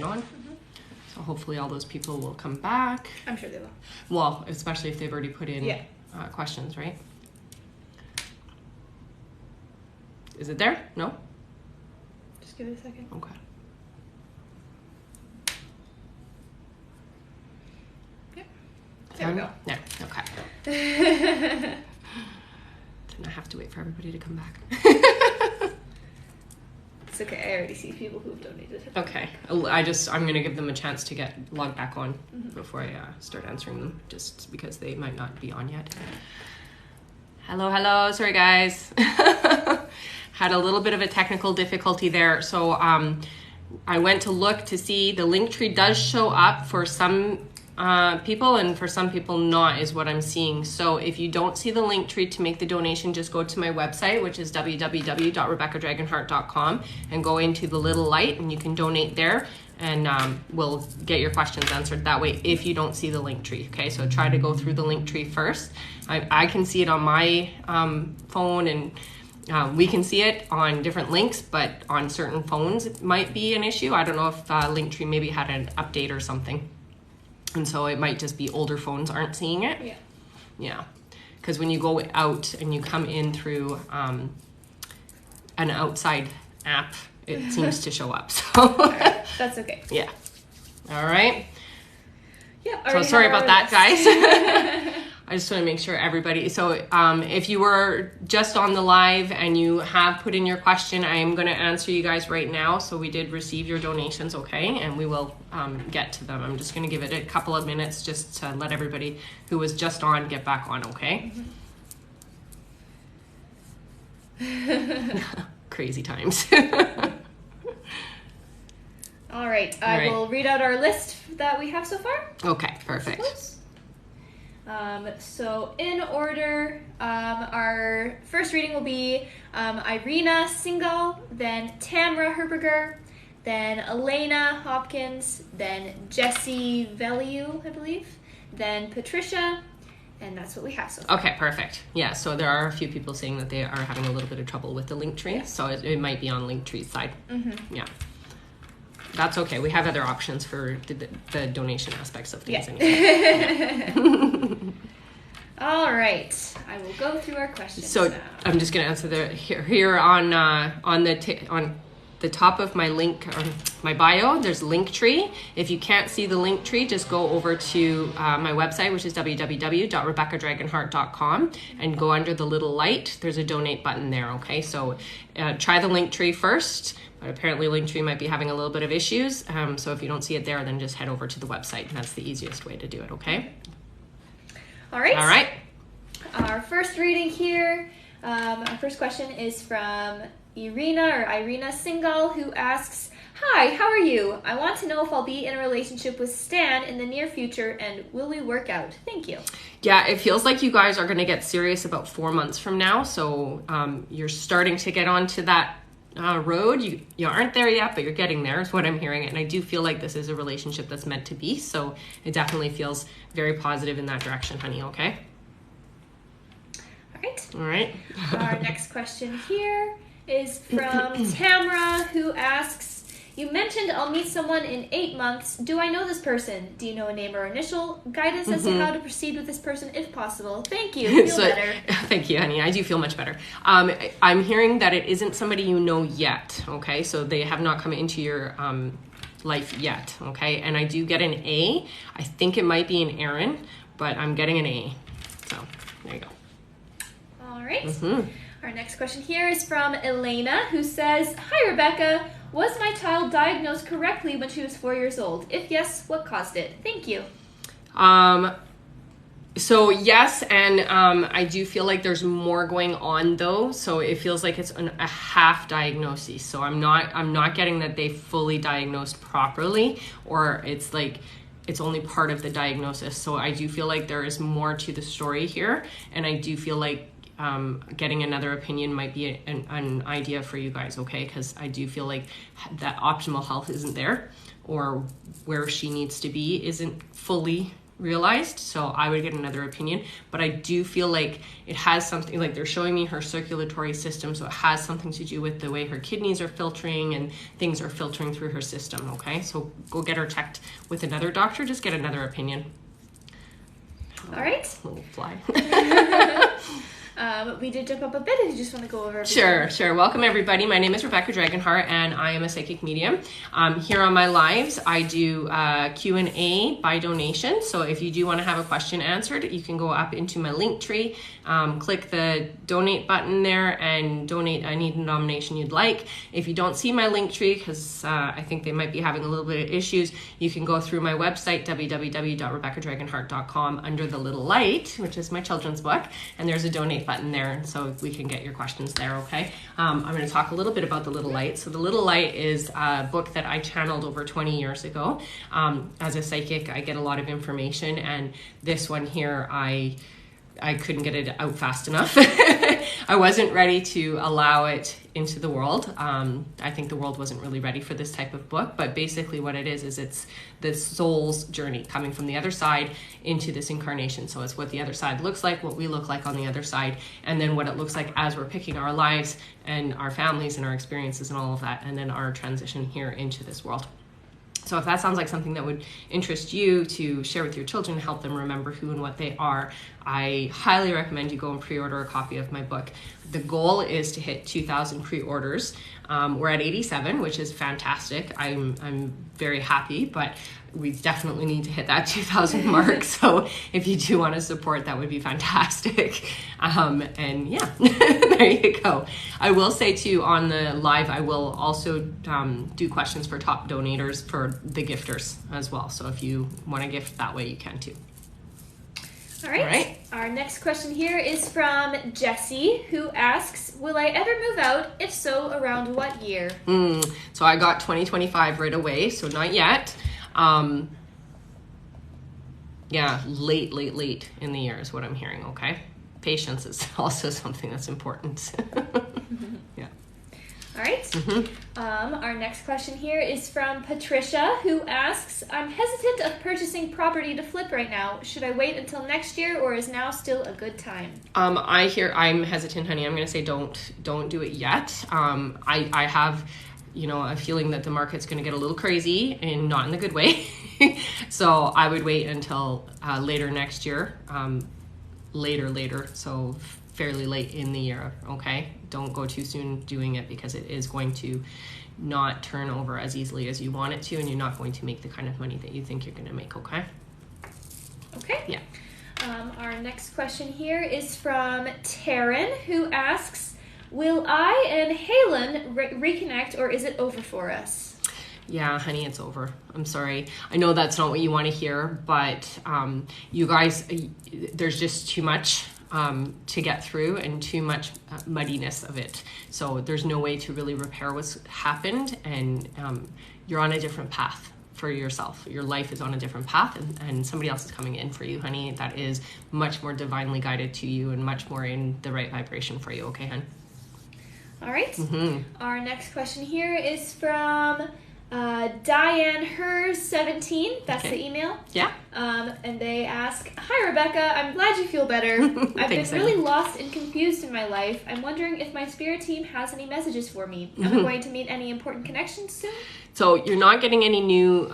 hit on. So hopefully all those people will come back. I'm sure they will. Well, especially if they've already put in questions, right? Is it there? No? Just give it a second. Okay. Yep. There we go. Yeah, okay. Then I have to wait for everybody to come back. It's okay. I already see people who've donated. Okay. I'm going to give them a chance to get logged back on before I start answering them, just because they might not be on yet. Hello. Sorry, guys. Had a little bit of a technical difficulty there. So I went to look to see the link tree does show up for some people, and for some people not, is what I'm seeing. So if you don't see the link tree to make the donation, just go to my website, which is www.rebeccadragonheart.com, and go into the little light, and you can donate there, and we'll get your questions answered that way if you don't see the link tree. Okay, so try to go through the link tree first. I can see it on my phone, and we can see it on different links, but on certain phones it might be an issue. I don't know if Linktree maybe had an update or something. And so it might just be older phones aren't seeing it. Yeah. Because when you go out and you come in through an outside app, it seems to show up. So right. That's okay. Yeah. All right. Yeah. So sorry about that, guys. I just want to make sure everybody, so if you were just on the live and you have put in your question, I am going to answer you guys right now. So we did receive your donations, okay, and we will get to them. I'm just going to give it a couple of minutes just to let everybody who was just on get back on, okay? Crazy times. All right, I will read out our list that we have so far. Okay, perfect. So in order, our first reading will be Irina Singal, then Tamra Herberger, then Elena Hopkins, then Jessie Veliu, I believe, then Patricia, and that's what we have so far. Okay, perfect. Yeah, so there are a few people saying that they are having a little bit of trouble with the Linktree, so it might be on Linktree's side. Yeah. That's okay. We have other options for the donation aspects of things anyway. All right. I will go through our questions so now. I'm just going to answer here on the top of my link, my bio, there's Linktree. If you can't see the Linktree, just go over to my website, which is www.rebeccadragonheart.com, and go under the little light. There's a donate button there, okay? So try the Linktree first. But apparently Linktree might be having a little bit of issues. So if you don't see it there, then just head over to the website. And that's the easiest way to do it, okay? All right. All right. Our first reading here, our first question is from Irina Singal, who asks, "Hi, how are you? I want to know if I'll be in a relationship with Stan in the near future, and will we work out? Thank you." Yeah, it feels like you guys are going to get serious about 4 months from now. So you're starting to get onto that road. You aren't there yet, but you're getting there is what I'm hearing. And I do feel like this is a relationship that's meant to be. So it definitely feels very positive in that direction, honey. Okay. All right. Our next question here is from Tamra, who asks, "You mentioned I'll meet someone in 8 months. Do I know this person? Do you know a name or initial? Guidance as to how to proceed with this person if possible. Thank you. Feel better." Thank you, honey. I do feel much better. I'm hearing that it isn't somebody you know yet. Okay, so they have not come into your life yet. Okay, and I do get an A. I think it might be an Aaron, but I'm getting an A. So there you go. All right. Our next question here is from Elena, who says, "Hi, Rebecca. Was my child diagnosed correctly when she was 4 years old? If yes, what caused it? Thank you." So yes, and I do feel like there's more going on though. So it feels like it's a half diagnosis. So I'm not getting that they fully diagnosed properly, or it's like it's only part of the diagnosis. So I do feel like there is more to the story here, and I do feel like getting another opinion might be an idea for you guys, okay? Because I do feel like that optimal health isn't there, or where she needs to be isn't fully realized. So I would get another opinion. But I do feel like it has something, like they're showing me her circulatory system. So it has something to do with the way her kidneys are filtering and things are filtering through her system. Okay. So go get her checked with another doctor. Just get another opinion. All right. Little fly. We did jump up a bit if you just want to go over everything. Sure. Welcome, everybody. My name is Rebecca Dragonheart, and I am a psychic medium. Here on my lives, I do Q&A by donation. So if you do want to have a question answered, you can go up into my link tree, click the donate button there, and donate any denomination you'd like. If you don't see my link tree, because I think they might be having a little bit of issues, you can go through my website, www.rebeccadragonheart.com, under the little light, which is my children's book, and there's a donate button there, so we can get your questions there. Okay. I'm going to talk a little bit about the little light. So the little light is a book that I channeled over 20 years ago. As a psychic, I get a lot of information, and this one here, I couldn't get it out fast enough. I wasn't ready to allow it into the world. I think the world wasn't really ready for this type of book, but basically what it is it's the soul's journey coming from the other side into this incarnation. So it's what the other side looks like, what we look like on the other side, and then what it looks like as we're picking our lives and our families and our experiences and all of that, and then our transition here into this world. So if that sounds like something that would interest you to share with your children, help them remember who and what they are, I highly recommend you go and pre-order a copy of my book. The goal is to hit 2,000 pre-orders. We're at 87, which is fantastic. I'm very happy, but we definitely need to hit that 2,000 mark. So if you do want to support, that would be fantastic. And yeah, there you go. I will say too, on the live, I will also do questions for top donators for the gifters as well. So if you want to gift that way, you can too. All right. Our next question here is from Jessie, who asks, will I ever move out? If so, around what year? So I got 2025 right away, so not yet. Yeah, late in the year is what I'm hearing, okay? Patience is also something that's important. Yeah. All right. Our next question here is from Patricia, who asks, I'm hesitant of purchasing property to flip right now. Should I wait until next year, or is now still a good time? I'm hesitant, honey. I'm going to say don't do it yet. I have, a feeling that the market's going to get a little crazy, and not in the good way. So I would wait until later next year, later. So fairly late in the year, okay? Don't go too soon doing it, because it is going to not turn over as easily as you want it to, and you're not going to make the kind of money that you think you're going to make, okay? Okay. Yeah. Our next question here is from Taryn, who asks, will I and Halen reconnect, or is it over for us? Yeah, honey, it's over. I'm sorry. I know that's not what you want to hear, but you guys, there's just too much to get through, and too much muddiness of it. So there's no way to really repair what's happened, and you're on a different path for yourself. Your life is on a different path, and somebody else is coming in for you, honey. That is much more divinely guided to you, and much more in the right vibration for you, okay, hon? All right. Our next question here is from Diane Her 17. That's the email. Yeah. And they ask, hi Rebecca, I'm glad you feel better. I've been really lost and confused in my life. I'm wondering if my spirit team has any messages for me. Am I going to meet any important connections soon? So you're not getting any new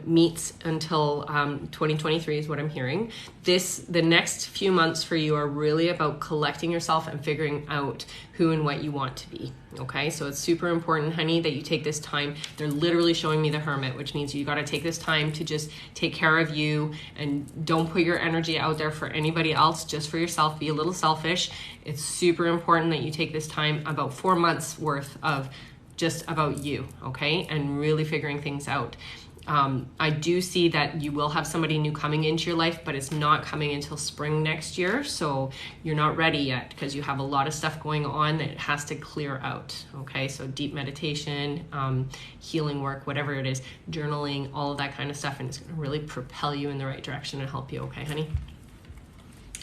meets until 2023 is what I'm hearing. The next few months for you are really about collecting yourself and figuring out who and what you want to be. Okay, so it's super important, honey, that you take this time. They're literally showing me the Hermit, which means you got to take this time to just take care of you, and don't put your energy out there for anybody else, just for yourself. Be a little selfish. It's super important that you take this time, about 4 months worth of just about you, okay, and really figuring things out. I do see that you will have somebody new coming into your life, but it's not coming until spring next year, so you're not ready yet, because you have a lot of stuff going on that has to clear out, okay? So deep meditation, healing work, whatever it is, journaling, all of that kind of stuff, and it's going to really propel you in the right direction and help you, okay, honey?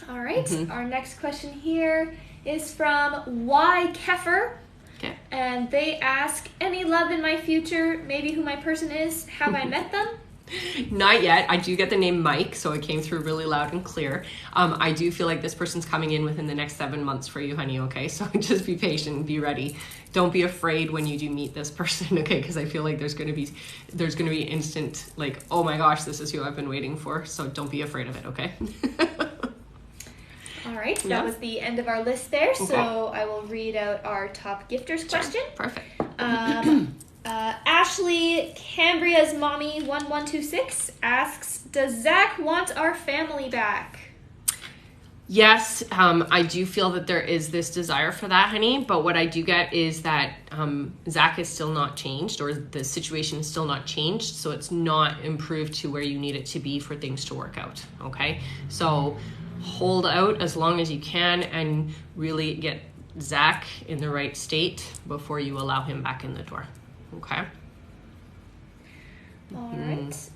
All right. Our next question here is from Y. Keffer. Okay. And they ask, any love in my future, maybe who my person is, have I met them? Not yet. I do get the name Mike, so it came through really loud and clear. I do feel like this person's coming in within the next 7 months for you, honey, okay? So just be patient and be ready. Don't be afraid when you do meet this person, okay? Because I feel like there's gonna be instant, like, oh my gosh, this is who I've been waiting for. So don't be afraid of it, okay? All right, that was the end of our list there. Okay. So I will read out our top gifters question. Perfect. Ashley Cambria's mommy 1126 asks, does Zach want our family back? Yes, I do feel that there is this desire for that, honey, but what I do get is that Zach is still not changed, or the situation is still not changed, so it's not improved to where you need it to be for things to work out, okay? So hold out as long as you can and really get Zach in the right state before you allow him back in the door, okay? All right.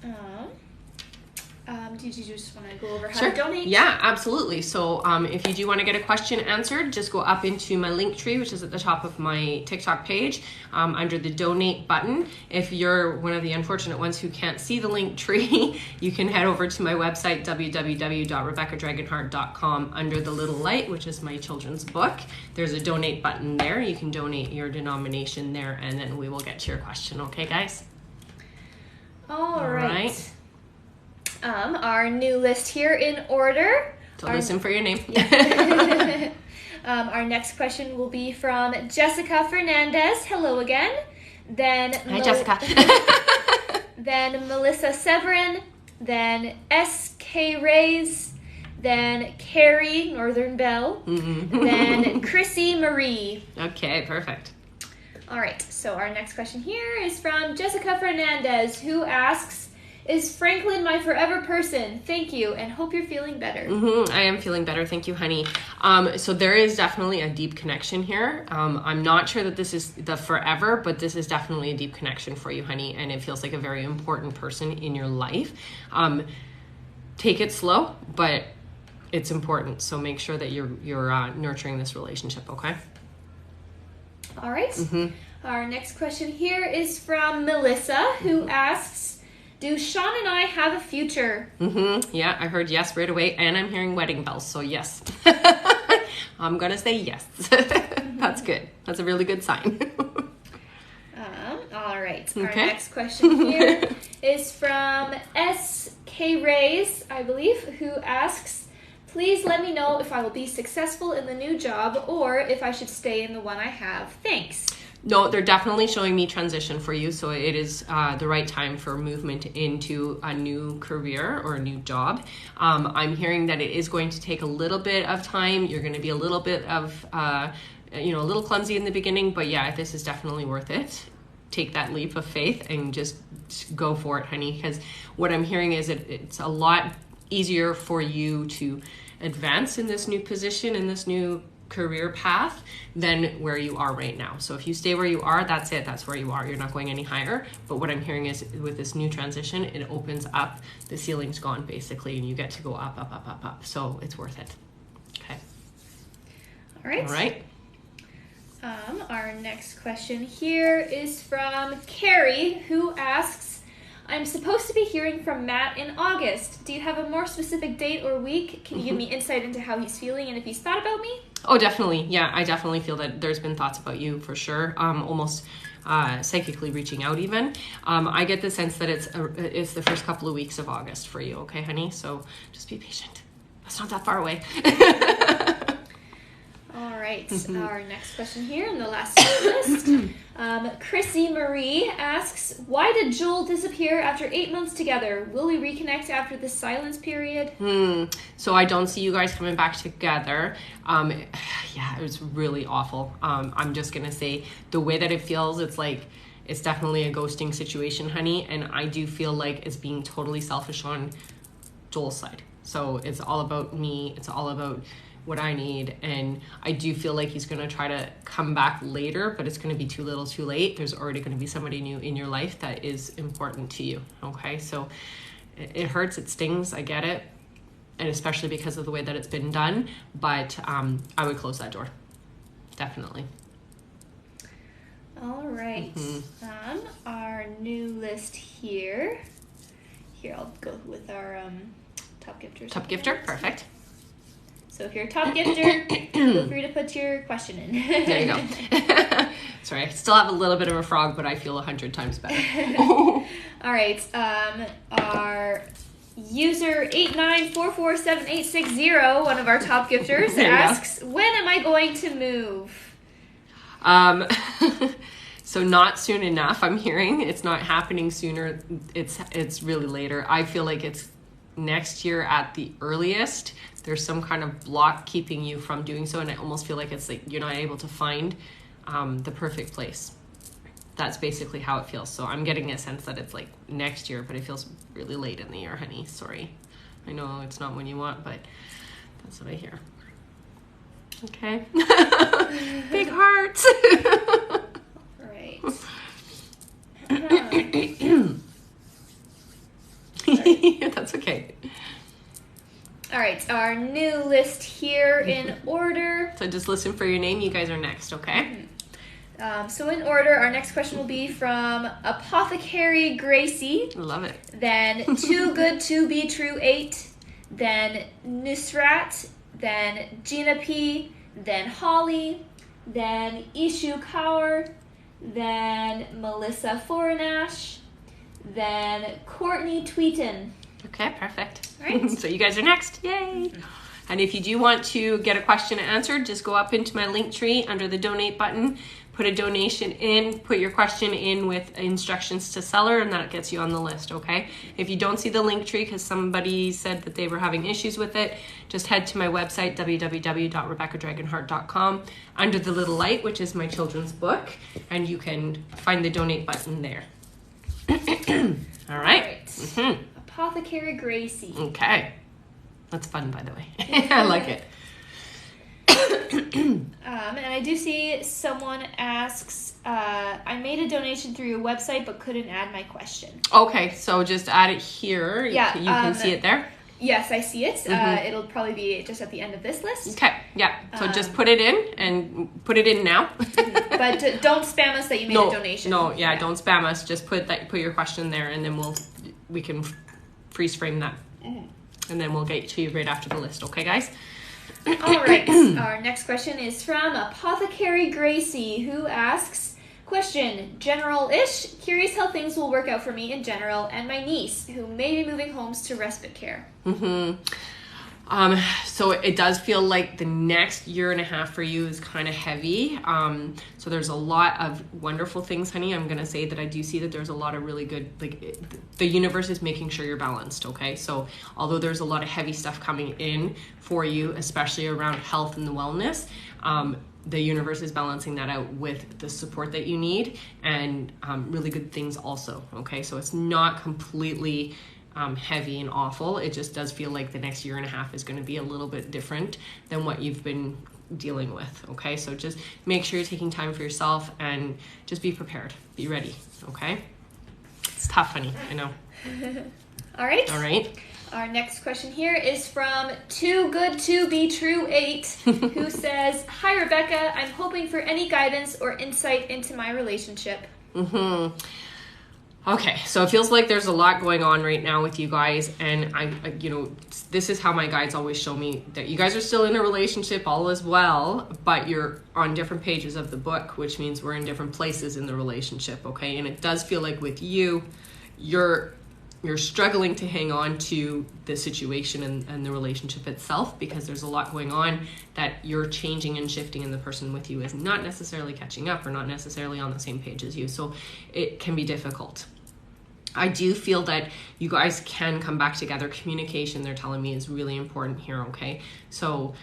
Did you just want to go over how to donate? Yeah, absolutely. So if you do want to get a question answered, just go up into my link tree, which is at the top of my TikTok page, under the donate button. If you're one of the unfortunate ones who can't see the link tree, you can head over to my website, www.rebeccadragonheart.com, under the little light, which is my children's book. There's a donate button there. You can donate your denomination there, and then we will get to your question. Okay, guys? All right. Our new list here in order. So listen for your name. Yeah. Our next question will be from Jessica Fernandez. Hello again. Then Hi, Jessica. Then Melissa Severin. Then S.K. Reyes. Then Carrie Northern Bell. Then Chrissy Marie. Okay, perfect. All right. So our next question here is from Jessica Fernandez, who asks, is Franklin my forever person? Thank you, and hope you're feeling better. I am feeling better. Thank you, honey. So there is definitely a deep connection here. I'm not sure that this is the forever, but this is definitely a deep connection for you, honey, and it feels like a very important person in your life. Take it slow, but it's important. So make sure that you're nurturing this relationship, okay? All right. Our next question here is from Melissa, who asks, do Sean and I have a future? Yeah, I heard yes right away, and I'm hearing wedding bells, so yes. I'm gonna say yes. That's good. That's a really good sign. All right. Okay. Our next question here is from S.K. Reyes, I believe, who asks, please let me know if I will be successful in the new job or if I should stay in the one I have. Thanks. No, they're definitely showing me transition for you, so it is the right time for movement into a new career or a new job. I'm hearing that it is going to take a little bit of time. You're going to be a little bit of, a little clumsy in the beginning, but yeah, this is definitely worth it. Take that leap of faith and just go for it, honey, because what I'm hearing is it's a lot easier for you to advance in this new position, in this new career path than where you are right now. So if you stay where you are, that's it. That's where you are. You're not going any higher. But what I'm hearing is with this new transition, it opens up. The ceiling's gone basically, and you get to go up, up, up, up, up. So it's worth it. Okay. All right. All right. Our next question here is from Carrie, who asks, I'm supposed to be hearing from Matt in August. Do you have a more specific date or week? Can you give me insight into how he's feeling and if he's thought about me? Oh, definitely. Yeah, I definitely feel that there's been thoughts about you for sure. Almost psychically reaching out even. I get the sense that it's the first couple of weeks of August for you. Okay, honey? So just be patient. That's not that far away. All right. Our next question here in the last list. Chrissy Marie asks, why did Joel disappear after 8 months together? Will we reconnect after the silence period? So I don't see you guys coming back together. Yeah, it was really awful. I'm just going to say the way that it feels, it's like, it's definitely a ghosting situation, honey. And I do feel like it's being totally selfish on Joel's side. So it's all about me. It's all about what I need, and I do feel like he's going to try to come back later, but it's going to be too little too late. There's already going to be somebody new in your life that is important to you, okay? So it hurts, it stings, I get it, and especially because of the way that it's been done, but I would close that door, definitely. All right. Our new list here Here, I'll go with our top gifters. Top gifter, perfect. So if you're a top gifter, feel free to put your question in. There you go. Sorry, I still have a little bit of a frog, but I feel 100 times better. All right. Our user 89447860, one of our top gifters, asks, when am I going to move? So not soon enough, I'm hearing. It's not happening sooner. It's really later. I feel like it's next year at the earliest. There's some kind of block keeping you from doing so, and I almost feel like it's like you're not able to find the perfect place. That's basically how it feels. So I'm getting a sense that it's like next year, but it feels really late in the year, honey. Sorry. I know it's not when you want, but that's what I hear. Okay. Big hearts. All right. That's okay. All right, our new list here in order. So just listen for your name. You guys are next, okay? So in order, our next question will be from Apothecary Gracie. Love it. Then Too Good To Be True 8. Then Nusrat. Then Gina P. Then Holly. Then Ishu Kaur. Then Melissa Fornash. Then Courtney Tweeton. Okay, perfect. All right. So you guys are next. Yay. And if you do want to get a question answered, just go up into my link tree under the donate button, put a donation in, put your question in with instructions to seller, and that gets you on the list, okay? If you don't see the link tree because somebody said that they were having issues with it, just head to my website, www.rebeccadragonheart.com, under the little light, which is my children's book, and you can find the donate button there. All right. Mm-hmm. Apothecary Gracie. Okay. That's fun, by the way. I like it. And I do see someone asks, I made a donation through your website but couldn't add my question. Okay, so just add it here. Yeah, you can see it there? Yes, I see it. Mm-hmm. It'll probably be just at the end of this list. Okay, yeah. So just put it in and put it in now. But don't spam us that you made a donation. No, yeah, don't spam us. Just put your question there, and then we can freeze frame that. And then we'll get to you right after the list. Okay, guys? All right. Our next question is from Apothecary Gracie, who asks, question, general-ish, curious how things will work out for me in general and my niece, who may be moving homes to respite care. Mm-hmm. So it does feel like the next year and a half for you is kind of heavy. So there's a lot of wonderful things, honey. I'm going to say that I do see that there's a lot of really good, the universe is making sure you're balanced, okay? So although there's a lot of heavy stuff coming in for you, especially around health and the wellness, the universe is balancing that out with the support that you need and really good things also, okay? So it's not completely heavy and awful. It just does feel like the next year and a half is going to be a little bit different than what you've been dealing with, okay? So just make sure you're taking time for yourself and just be prepared. Be ready, okay? It's tough, honey, I know. All right. All right. Our next question here is from Too Good To Be True 8, who says, hi, Rebecca. I'm hoping for any guidance or insight into my relationship. Mm-hmm. Okay, so it feels like there's a lot going on right now with you guys, and I this is how my guides always show me that you guys are still in a relationship, all is well, but you're on different pages of the book, which means we're in different places in the relationship, okay? And it does feel like with you, you're struggling to hang on to the situation and the relationship itself because there's a lot going on that you're changing and shifting, and the person with you is not necessarily catching up or not necessarily on the same page as you. So it can be difficult. I do feel that you guys can come back together. Communication, they're telling me, is really important here, okay? So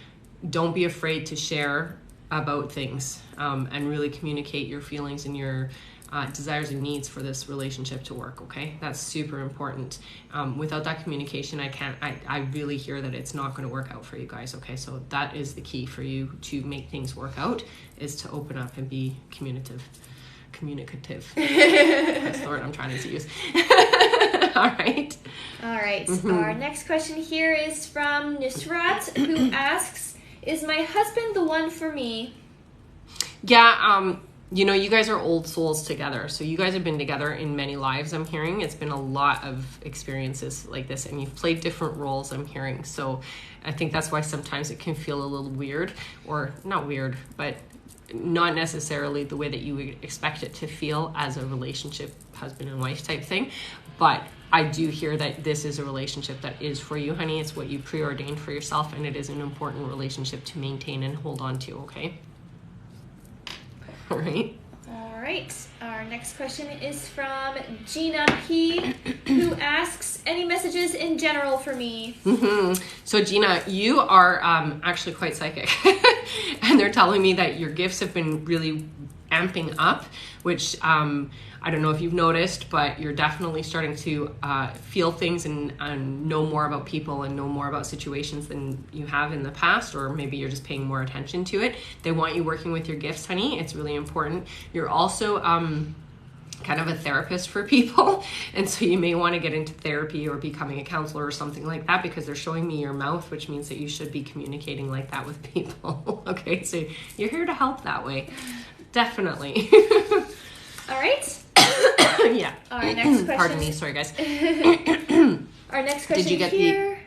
don't be afraid to share about things and really communicate your feelings and your desires and needs for this relationship to work, okay? That's super important. Without that communication, I really hear that it's not going to work out for you guys, okay? So that is the key for you to make things work out, is to open up and be communicative. That's the word I'm trying to use. All right. Mm-hmm. Our next question here is from Nusrat, who asks, is my husband the one for me? Yeah, you know, you guys are old souls together. So you guys have been together in many lives, I'm hearing. It's been a lot of experiences like this, and you've played different roles, I'm hearing. So I think that's why sometimes it can feel a little weird, or not weird, but not necessarily the way that you would expect it to feel as a relationship, husband and wife type thing. But I do hear that this is a relationship that is for you, honey. It's what you preordained for yourself, and it is an important relationship to maintain and hold on to, okay? All right. All right. Our next question is from Gina P, who asks, any messages in general for me? So Gina, you are actually quite psychic. And they're telling me that your gifts have been really amping up, which I don't know if you've noticed, but you're definitely starting to feel things and know more about people and know more about situations than you have in the past, or maybe you're just paying more attention to it. They want you working with your gifts, honey. It's really important. You're also kind of a therapist for people, and so you may want to get into therapy or becoming a counselor or something like that, because they're showing me your mouth, which means that you should be communicating like that with people. Okay, so you're here to help that way. Definitely. All right. Yeah. Our next question. Pardon me. Sorry, guys. Our next question Did you get here.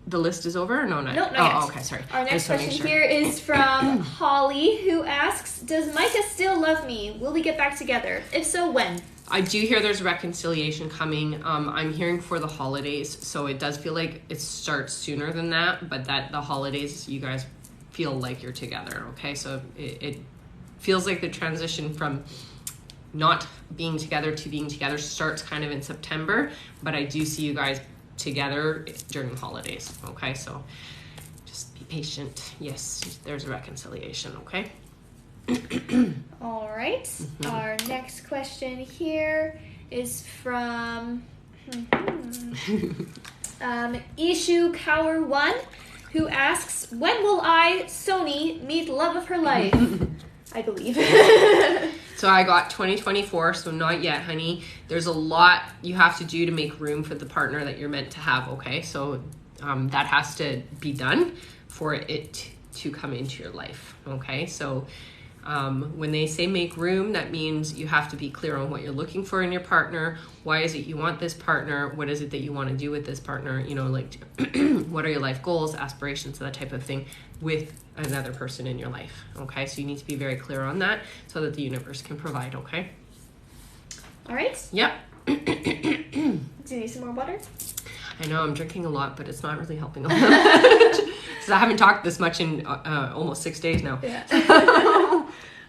The list is over? Or no, not. No, not yet. Oh, okay. Sorry. Our next question here is from Holly, who asks, does Micah still love me? Will we get back together? If so, when? I do hear there's reconciliation coming. I'm hearing for the holidays, so it does feel like it starts sooner than that, but that the holidays, you guys feel like you're together, okay? So it feels like the transition from not being together to being together starts kind of in September, but I do see you guys together during the holidays, okay? So just be patient. Yes, there's a reconciliation, okay? All right. Our next question here is from Ishu Cower 1, who asks, when will I, Sony, meet love of her life? I believe. So I got 2024, so not yet, honey. There's a lot you have to do to make room for the partner that you're meant to have, okay? So that has to be done for it to come into your life, okay? So when they say make room, that means you have to be clear on what you're looking for in your partner. Why is it you want this partner? What is it that you want to do with this partner? You know, like what are your life goals, aspirations, that type of thing with another person in your life, okay? So you need to be very clear on that so that the universe can provide, okay? All right. Yep. Do you need some more water? I know I'm drinking a lot, but it's not really helping a lot. Because I haven't talked this much in almost 6 days now. Yeah.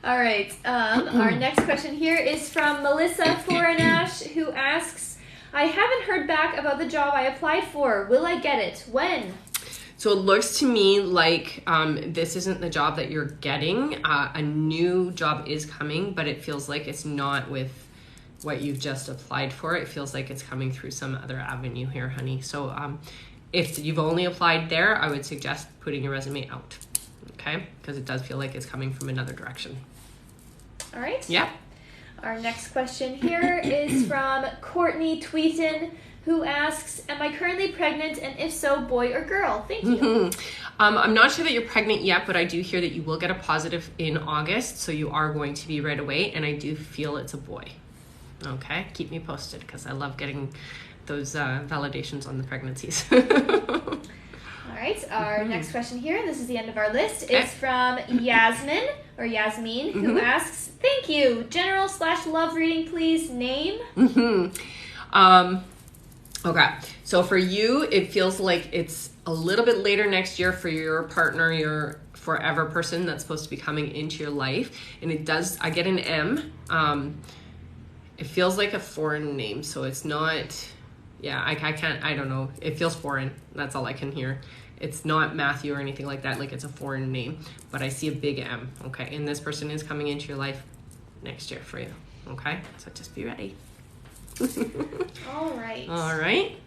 All right. Our next question here is from Melissa Foranash, who asks, I haven't heard back about the job I applied for. Will I get it? When? So it looks to me like this isn't the job that you're getting. A new job is coming, but it feels like it's not with what you've just applied for. It feels like it's coming through some other avenue here, honey. So if you've only applied there, I would suggest putting your resume out, okay? Because it does feel like it's coming from another direction. All right. Yeah. Our next question here is from Courtney Tweeton, who asks, am I currently pregnant, and if so, boy or girl? Thank you. I'm not sure that you're pregnant yet, but I do hear that you will get a positive in August, so you are going to be right away, and I do feel it's a boy. Okay, keep me posted, because I love getting those validations on the pregnancies. All right, our next question here, and this is the end of our list, is from Yasmin, who asks, thank you, general/love reading, please, name? Okay, so for you, it feels like it's a little bit later next year for your partner, your forever person that's supposed to be coming into your life, and it does, I get an M. It feels like a foreign name, so it's not, yeah, I can't, I don't know. It feels foreign. That's all I can hear. It's not Matthew or anything like that, like it's a foreign name, but I see a big M, okay? And this person is coming into your life next year for you, okay? So just be ready. All right. All right.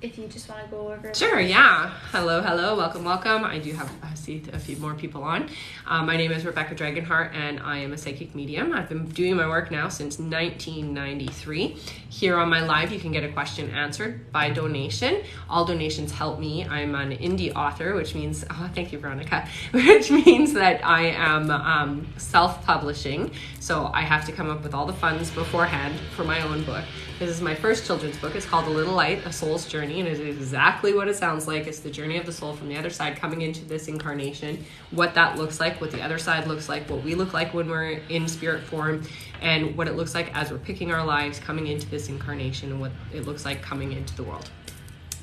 if you just want to go over. Sure, yeah. Hello, welcome. I do have, I see a few more people on. My name is Rebecca Dragonheart, and I am a psychic medium. I've been doing my work now since 1993. Here on my live, you can get a question answered by donation. All donations help me. I'm an indie author, which means, thank you, Veronica, which means that I am self-publishing. So I have to come up with all the funds beforehand for my own book. This is my first children's book. It's called A Little Light, A Soul's Journey, and it is exactly what it sounds like. It's the journey of the soul from the other side coming into this incarnation, what that looks like, what the other side looks like, what we look like when we're in spirit form, and what it looks like as we're picking our lives coming into this incarnation, and what it looks like coming into the world.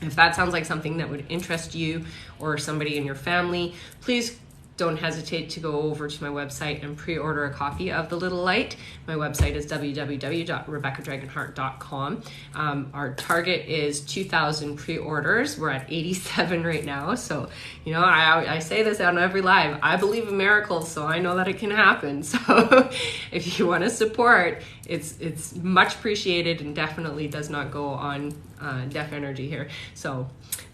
If that sounds like something that would interest you or somebody in your family, please don't hesitate to go over to my website and pre-order a copy of The Little Light. My website is www.rebeccadragonheart.com. Our target is 2,000 pre-orders. We're at 87 right now. So, you know, I say this on every live. I believe in miracles, so I know that it can happen. So if you want to support, it's much appreciated and definitely does not go on deaf energy here. So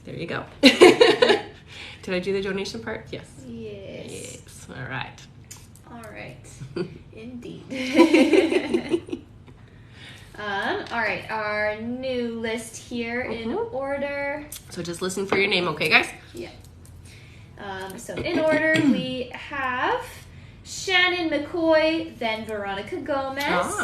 there you go. Did I do the donation part? Yes. Yes. All right. Indeed. All right. Our new list here in order. So just listen for your name, okay, guys? Yeah. So in order, we have Shannon McCoy, then Veronica Gomez,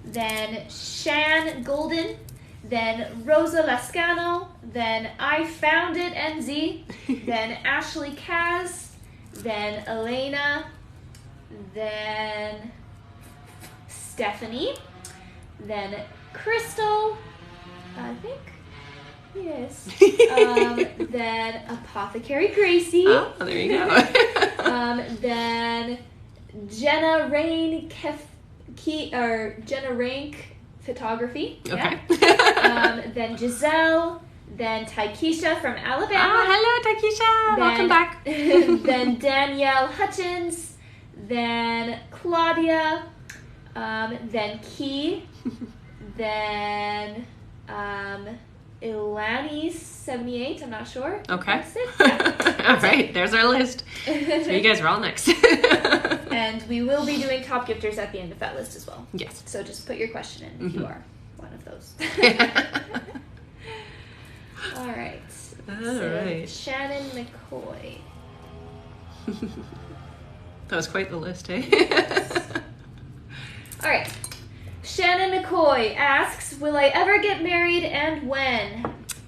then Shan Golden, then Rosa Lascano, then I Found It NZ, then Ashley Kaz, then Elena, then Stephanie, then Crystal, I think, yes, then Apothecary Gracie. Oh, there you go. Then Jenna Rain Jenna Rank Photography. Okay. Yeah. Then Giselle. Then Taikisha from Alabama. Hello, Taikisha. Welcome back. Then Danielle Hutchins. Then Claudia. Then Key. Then Ilani78. I'm not sure. Okay. That's it. Yeah. All right. There's our list. So you guys are all next. And we will be doing top gifters at the end of that list as well. Yes. So just put your question in if you are one of those. All right. Right. Shannon McCoy. That was quite the list, eh? All right. Shannon McCoy asks, will I ever get married and when?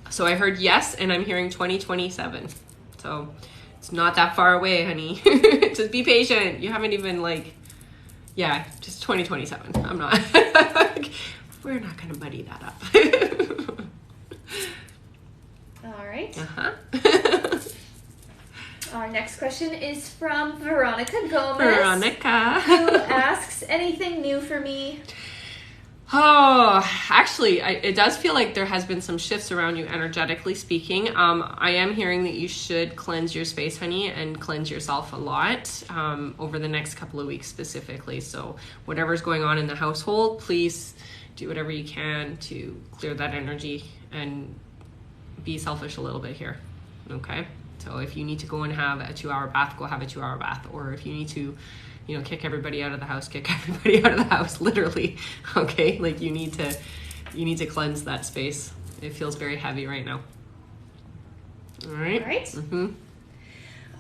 So I heard yes, and I'm hearing 2027. So it's not that far away, honey. Just be patient. You haven't even just 2027. I'm not. We're not going to muddy that up. All right. Uh-huh. Our next question is from Veronica Gomez. Veronica. Who asks, anything new for me? Oh, actually, it does feel like there has been some shifts around you energetically speaking. I am hearing that you should cleanse your space, honey, and cleanse yourself a lot over the next couple of weeks specifically. So whatever's going on in the household, please do whatever you can to clear that energy and be selfish a little bit here, okay? So if you need to go and have a 2-hour bath, go have a 2-hour bath. Or if you need to, kick everybody out of the house, kick everybody out of the house, literally, okay? Like you need to cleanse that space. It feels very heavy right now. All right? All right. Mm-hmm.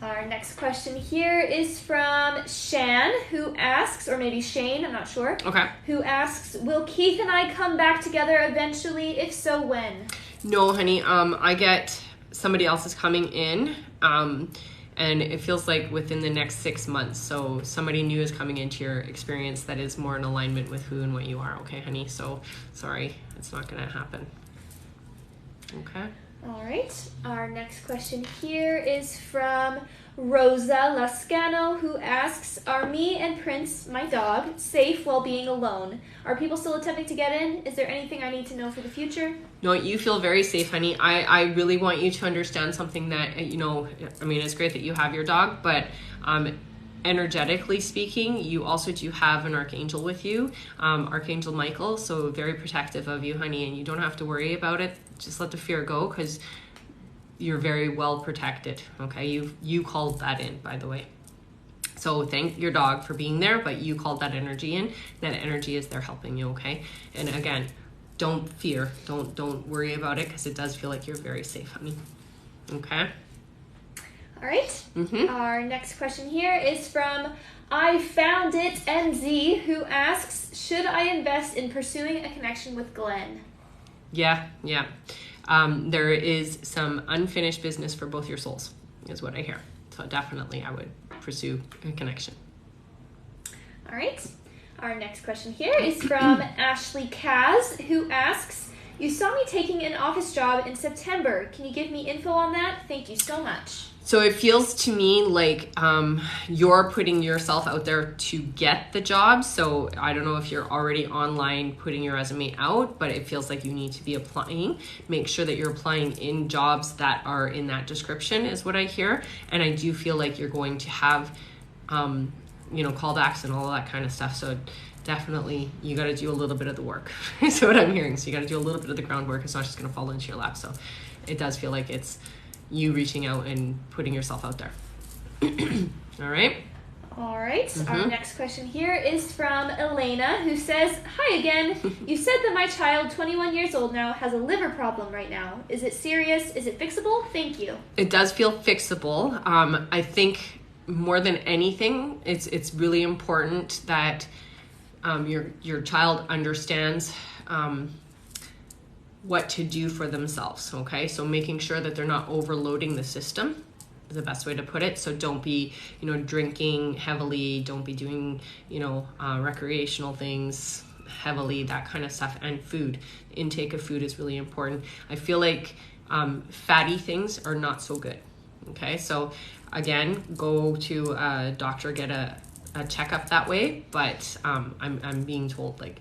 Our next question here is from Shan, who asks, or maybe Shane, I'm not sure. Okay. Who asks, will Keith and I come back together eventually? If so, when? No, honey. I get somebody else is coming in, and it feels like within the next 6 months. So somebody new is coming into your experience that is more in alignment with who and what you are. Okay, honey? So sorry, it's not going to happen. Okay. All right. Our next question here is from Rosa Lascano, who asks, are me and Prince, my dog, safe while being alone? Are people still attempting to get in? Is there anything I need to know for the future? No, you feel very safe, honey. I really want you to understand something that, it's great that you have your dog, but energetically speaking, you also do have an archangel with you, Archangel Michael, so very protective of you, honey, and you don't have to worry about it. Just let the fear go, because you're very well protected, okay? You called that in, by the way. So thank your dog for being there, but you called that energy in. That energy is there helping you, okay? And again, don't fear, don't worry about it, because it does feel like you're very safe, honey. Okay? All right. Our next question here is from I Found It MZ, who asks, should I invest in pursuing a connection with Glenn? Yeah. There is some unfinished business for both your souls, is what I hear. So definitely I would pursue a connection. All right. Our next question here is from Ashley Kaz, who asks, you saw me taking an office job in September. Can you give me info on that? Thank you so much. So it feels to me like you're putting yourself out there to get the job. So I don't know if you're already online putting your resume out, but it feels like you need to be applying. Make sure that you're applying in jobs that are in that description is what I hear. And I do feel like you're going to have, callbacks and all that kind of stuff. So definitely you got to do a little bit of the work. Is what I'm hearing. So you got to do a little bit of the groundwork. It's not just going to fall into your lap. So it does feel like it's you reaching out and putting yourself out there. All right. Our next question here is from Elena, who says, hi again. You said that my child, 21 years old now, has a liver problem right now. Is it serious? Is it fixable? Thank you. It does feel fixable. I think more than anything, it's really important that your child understands what to do for themselves, okay? So making sure that they're not overloading the system is the best way to put it. So don't be, drinking heavily, don't be doing, recreational things heavily, that kind of stuff. And food, intake of food is really important. I feel like fatty things are not so good, okay? So again, go to a doctor, get a checkup that way, but I'm being told, like,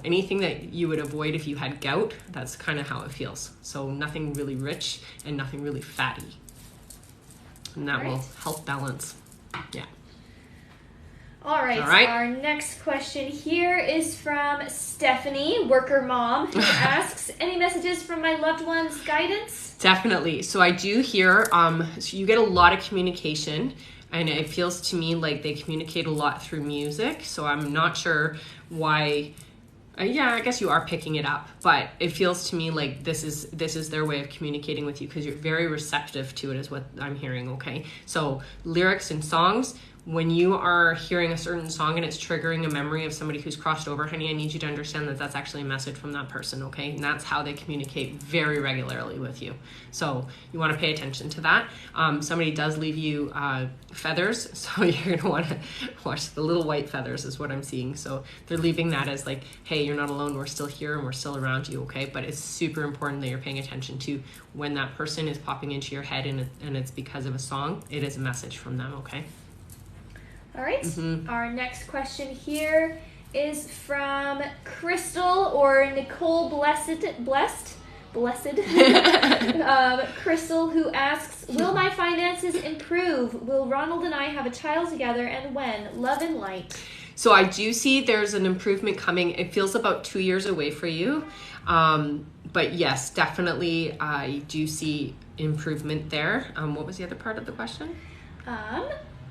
anything that you would avoid if you had gout, that's kind of how it feels. So nothing really rich and nothing really fatty, and that will help balance. Yeah. All right. Our next question here is from Stephanie, worker mom, who asks, any messages from my loved ones, guidance? Definitely. So I do hear so you get a lot of communication. And it feels to me like they communicate a lot through music. So I'm not sure why. I guess you are picking it up, but it feels to me like this is their way of communicating with you, because you're very receptive to it, is what I'm hearing. Okay, so lyrics and songs. When you are hearing a certain song and it's triggering a memory of somebody who's crossed over, honey, I need you to understand that that's actually a message from that person, okay? And that's how they communicate very regularly with you. So you want to pay attention to that. Somebody does leave you feathers, so you're going to want to watch the little white feathers is what I'm seeing. So they're leaving that as like, hey, you're not alone. We're still here and we're still around you, okay? But it's super important that you're paying attention to when that person is popping into your head and it's because of a song. It is a message from them, okay? All right. Our next question here is from Crystal, or Nicole Blessed. Crystal, who asks, will my finances improve? Will Ronald and I have a child together, and when? Love and light. So I do see there's an improvement coming. It feels about 2 years away for you. But yes, definitely I do see improvement there. What was the other part of the question?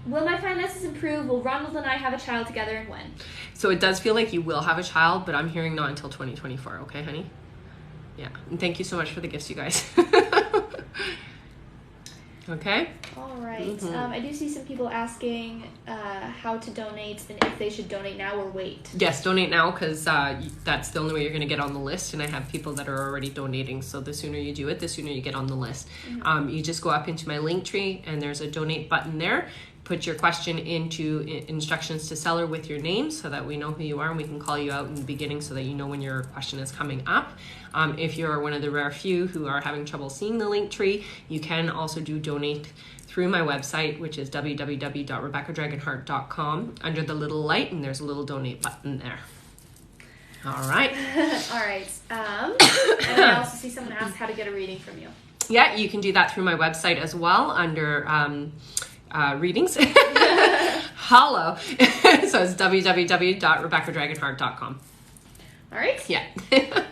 Will my finances improve? Will Ronald and I have a child together, and when? So it does feel like you will have a child, but I'm hearing not until 2024. Okay, honey? Yeah. And thank you so much for the gifts, you guys. Okay? All right. I do see some people asking how to donate and if they should donate now or wait. Yes, donate now, because that's the only way you're going to get on the list. And I have people that are already donating. So the sooner you do it, the sooner you get on the list. You just go up into my link tree and there's a donate button there. Put your question into instructions to seller with your name so that we know who you are and we can call you out in the beginning so that you know when your question is coming up. If you're one of the rare few who are having trouble seeing the link tree, you can also do donate through my website, which is www.rebeccadragonheart.com, under the little light, and there's a little donate button there. All right. All right. And I also see someone ask how to get a reading from you. Yeah, you can do that through my website as well under readings. Hello. So it's www.rebeccadragonheart.com. All right. Yeah.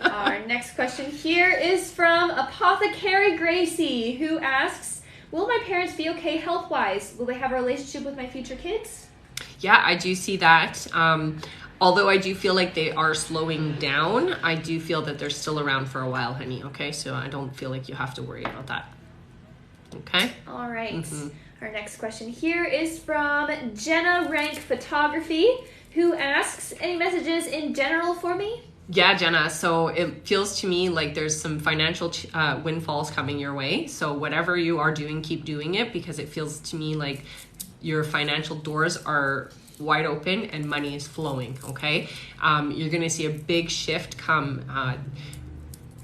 Our next question here is from Apothecary Gracie, who asks, will my parents be okay health-wise? Will they have a relationship with my future kids? Yeah, I do see that. Although I do feel like they are slowing down, I do feel that they're still around for a while, honey. Okay, so I don't feel like you have to worry about that. Okay? All right. Our next question here is from Jenna Rank Photography, who asks, any messages in general for me? Yeah, Jenna. So it feels to me like there's some financial windfalls coming your way. So whatever you are doing, keep doing it, because it feels to me like your financial doors are wide open and money is flowing. Okay. You're going to see a big shift come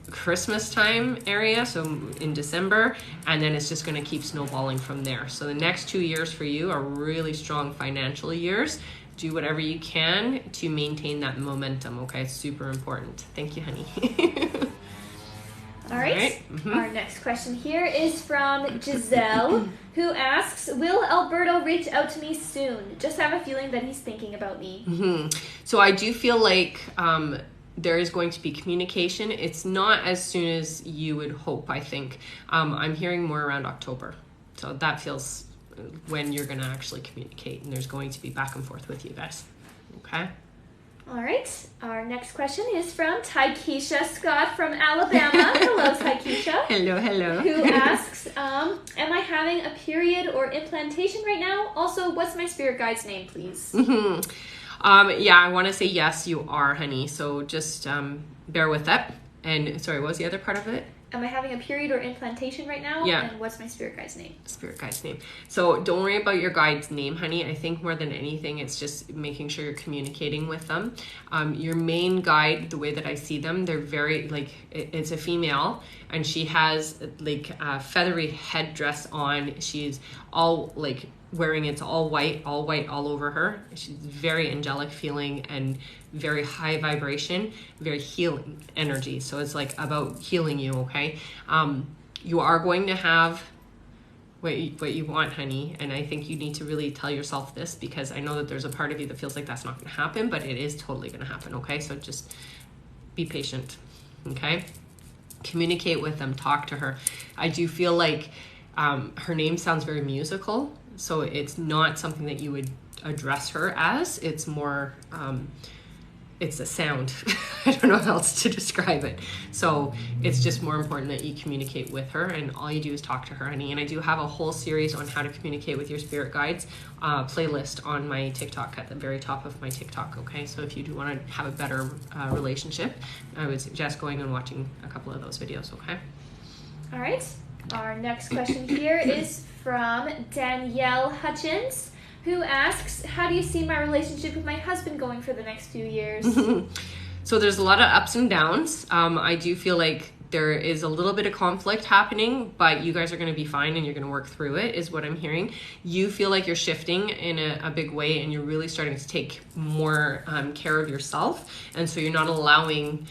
Christmas time area, so in December, and then it's just going to keep snowballing from there. So the next 2 years for you are really strong financial years. Do whatever you can to maintain that momentum. Okay, it's super important. Thank you, honey. All right. Our next question here is from Giselle, who asks, will Alberto reach out to me soon? Just have a feeling that he's thinking about me. So I do feel like there is going to be communication. It's not as soon as you would hope, I think. I'm hearing more around October. So that feels when you're going to actually communicate, and there's going to be back and forth with you guys. Okay? All right. Our next question is from Taikisha Scott from Alabama. Hello, Taikisha. Hello, hello. Who asks, am I having a period or implantation right now? Also, what's my spirit guide's name, please? Yeah, I want to say yes, you are, honey. So just bear with that. And sorry, what was the other part of it? Am I having a period or implantation right now? Yeah. And what's my spirit guide's name? Spirit guide's name. So don't worry about your guide's name, honey. I think more than anything, it's just making sure you're communicating with them. Your main guide, the way that I see them, they're very, like, it's a female, and she has, like, a feathery headdress on. She's all, like, wearing it's all white all over her. She's very angelic feeling and very high vibration, very healing energy. So it's like about healing you. Okay. You are going to have what you want, honey. And I think you need to really tell yourself this, because I know that there's a part of you that feels like that's not going to happen, but it is totally going to happen. Okay. So just be patient. Okay. Communicate with them, talk to her. I do feel like her name sounds very musical. So it's not something that you would address her as. It's more, it's a sound. I don't know how else to describe it. So it's just more important that you communicate with her, and all you do is talk to her, honey. And I do have a whole series on how to communicate with your spirit guides playlist on my TikTok, at the very top of my TikTok. Okay, so if you do want to have a better relationship, I would suggest going and watching a couple of those videos. Okay. All right. Our next question here is from Danielle Hutchins, who asks, how do you see my relationship with my husband going for the next few years? So there's a lot of ups and downs. I do feel like there is a little bit of conflict happening, but you guys are going to be fine and you're going to work through it, is what I'm hearing. You feel like you're shifting in a big way, and you're really starting to take more care of yourself. And so you're not allowing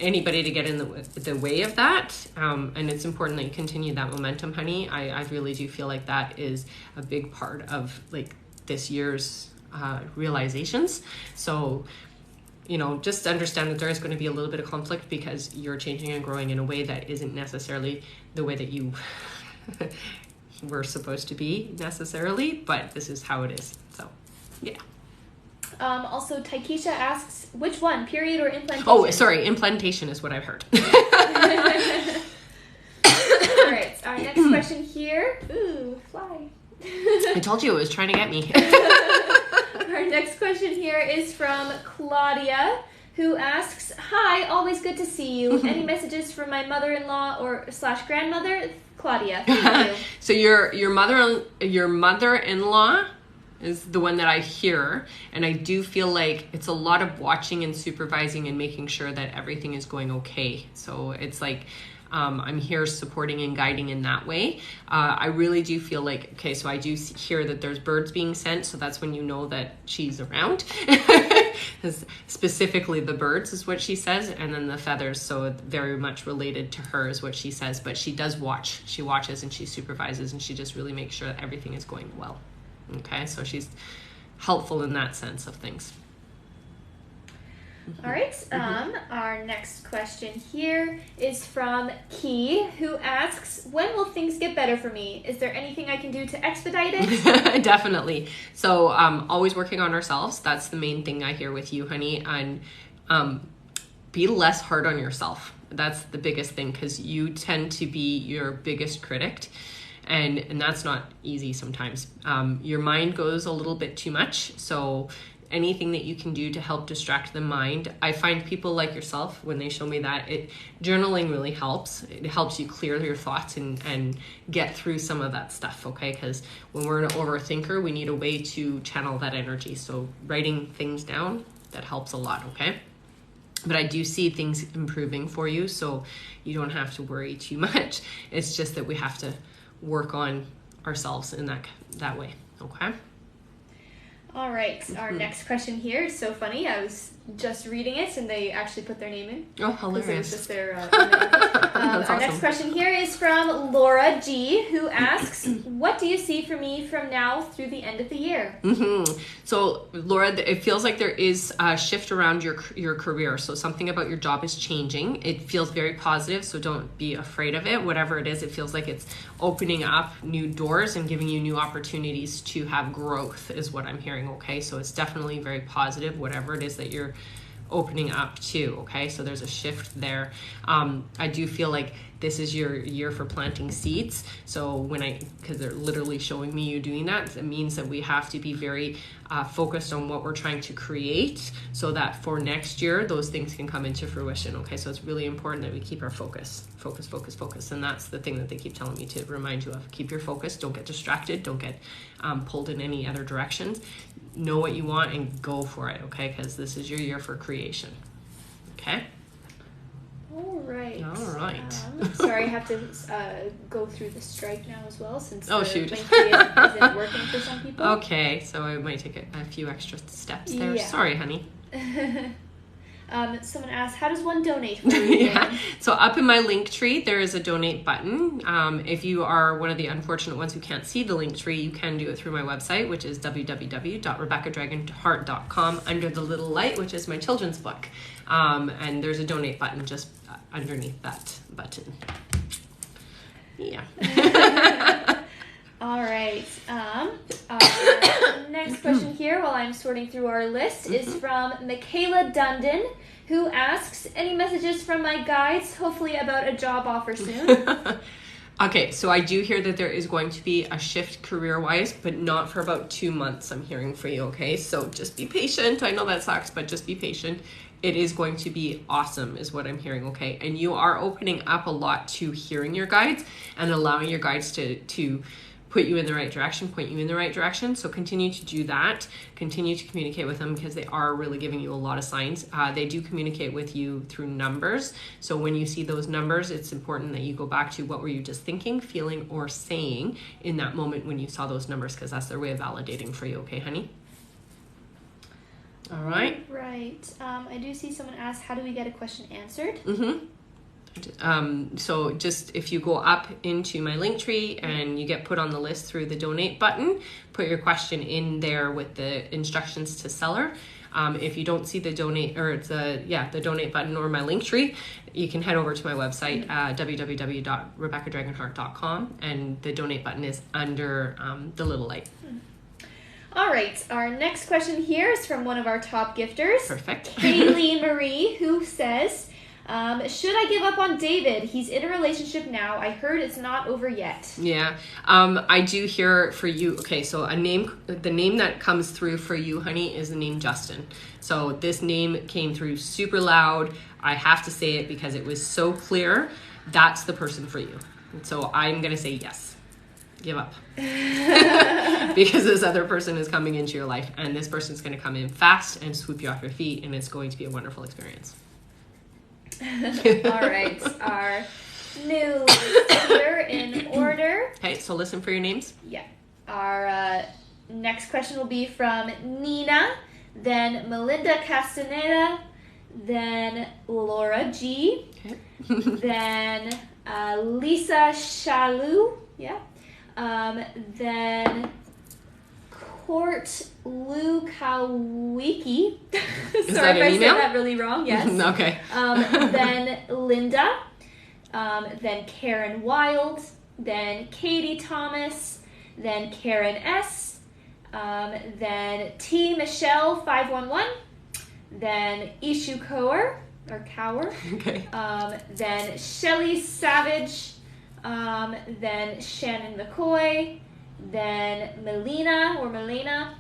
anybody to get in the way of that. And it's important that you continue that momentum, honey. I really do feel like that is a big part of, like, this year's realizations. So, you know, just understand that there is going to be a little bit of conflict, because you're changing and growing in a way that isn't necessarily the way that you were supposed to be necessarily, but this is how it is. So, yeah. Also, Taikisha asks, which one, period or implantation? Oh, sorry, implantation is what I've heard. All right, our next question here. Ooh, fly. I told you it was trying to get me. Our next question here is from Claudia, who asks, hi, always good to see you. Any messages from my mother-in-law or / grandmother? Claudia, thank you. So your mother-in-law is the one that I hear, and I do feel like it's a lot of watching and supervising and making sure that everything is going okay. So it's like I'm here supporting and guiding in that way. I really do feel like, okay, so I do hear that there's birds being sent, so that's when you know that she's around. Specifically the birds is what she says, and then the feathers, so very much related to her is what she says. But she does watch. She watches and she supervises, and she just really makes sure that everything is going well. Okay, so she's helpful in that sense of things. All right. Our next question here is from Key, who asks, when will things get better for me? Is there anything I can do to expedite it? Definitely. So always working on ourselves. That's the main thing I hear with you, honey. And be less hard on yourself. That's the biggest thing, because you tend to be your biggest critic. And that's not easy sometimes. Your mind goes a little bit too much. So anything that you can do to help distract the mind. I find people like yourself, when they show me that, journaling really helps. It helps you clear your thoughts and get through some of that stuff, okay? Because when we're an overthinker, we need a way to channel that energy. So writing things down, that helps a lot, okay? But I do see things improving for you, so you don't have to worry too much. It's just that we have to work on ourselves in that way, okay? All right, our next question here is so funny. I was just reading it, and they actually put their name in. Oh, hilarious. It was just their our awesome. Next question here is from Laura G, who asks, what do you see for me from now through the end of the year? So, Laura, it feels like there is a shift around your career. So something about your job is changing. It feels very positive, so don't be afraid of it. Whatever it is, it feels like it's opening up new doors and giving you new opportunities to have growth is what I'm hearing, okay? So it's definitely very positive, whatever it is that you're opening up to, okay? So there's a shift there. I do feel like this is your year for planting seeds. So because they're literally showing me you doing that, it means that we have to be very focused on what we're trying to create so that for next year, those things can come into fruition, okay? So it's really important that we keep our focus. And that's the thing that they keep telling me to remind you of. Keep your focus, don't get distracted, don't get pulled in any other directions. Know what you want and go for it, okay? Because this is your year for creation, okay? All right. Sorry, I have to go through the strike now as well, since shoot. link tree isn't working for some people. Okay, so it might take a few extra steps there. Yeah. Sorry, honey. Someone asked, how does one donate for reading? Yeah. So up in my link tree, there is a donate button. If you are one of the unfortunate ones who can't see the link tree, you can do it through my website, which is www.rebeccadragonheart.com, under the little light, which is my children's book. And there's a donate button just underneath that button. Yeah. All right. Next question here, while I'm sorting through our list, is from Michaela Dundon, who asks, any messages from my guides, hopefully about a job offer soon? Okay, so I do hear that there is going to be a shift career-wise, but not for about 2 months, I'm hearing for you, okay? So just be patient. I know that sucks, but just be patient. It is going to be awesome is what I'm hearing, okay? And you are opening up a lot to hearing your guides and allowing your guides to put you in the right direction, point you in the right direction. So continue to do that. Continue to communicate with them, because they are really giving you a lot of signs. They do communicate with you through numbers. So when you see those numbers, it's important that you go back to what were you just thinking, feeling, or saying in that moment when you saw those numbers, because that's their way of validating for you, okay, honey? All right. Right. I do see someone ask, how do we get a question answered? So just if you go up into my link tree and you get put on the list through the donate button, put your question in there with the instructions to seller. If you don't see the donate the donate button or my link tree, you can head over to my website, www.rebeccadragonheart.com, and the donate button is under the little light. All right, our next question here is from one of our top gifters. Perfect. Kaylee Marie, who says, should I give up on David? He's in a relationship now. I heard it's not over yet. Yeah. I do hear for you. Okay, so the name that comes through for you, honey, is the name Justin. So this name came through super loud. I have to say it because it was so clear. That's the person for you. So I'm going to say yes. Give up. Because this other person is coming into your life, and this person is going to come in fast and swoop you off your feet, and it's going to be a wonderful experience. All right, our new list here in order. Okay, so listen for your names. Yeah. Our next question will be from Nina, then Melinda Castaneda, then Laura G, Okay. then Lisa Shalou, yeah. Then Port Lukawiki. Is Sorry that if an I email? said that really wrong. Yes. Okay. Then Linda. Then Karen Wild. Then Katie Thomas. Then Karen S. Then T Michelle 511. Then Ishu Kaur or Cower. Okay. Then Shelly Savage. Then Shannon McCoy. Then Melina.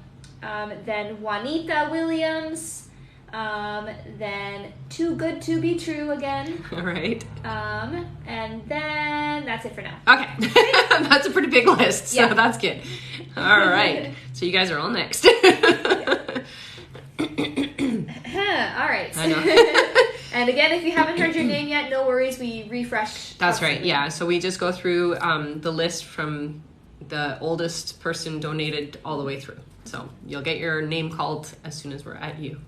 Then Juanita Williams. Then Too Good to Be True again. All right. And then that's it for now. Okay. That's a pretty big list, so Yeah. that's good. All right. So you guys are all next. All right. I know. And again, if you haven't heard your name yet, no worries. We refresh. That's right. Yeah. So we just go through the list from the oldest person donated all the way through. So you'll get your name called as soon as we're at you.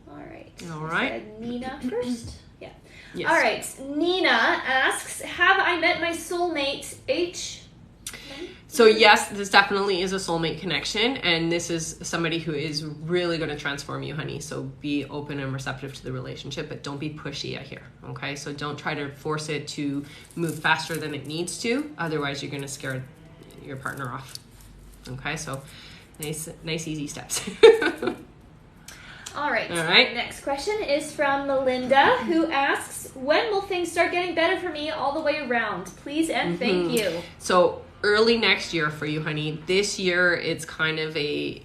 All right. All right. Said Nina first. Yeah. Yes. All right. Nina asks, "Have I met my soulmate H?" So yes, this definitely is a soulmate connection, and this is somebody who is really going to transform you, honey. So be open and receptive to the relationship, but don't be pushy out here, okay? So don't try to force it to move faster than it needs to. Otherwise, you're going to scare your partner off, okay? So nice easy steps. All right. All right. Next question is from Melinda, who asks, "When will things start getting better for me all the way around? Please and thank you." So early next year for you, honey. This year, it's kind of a,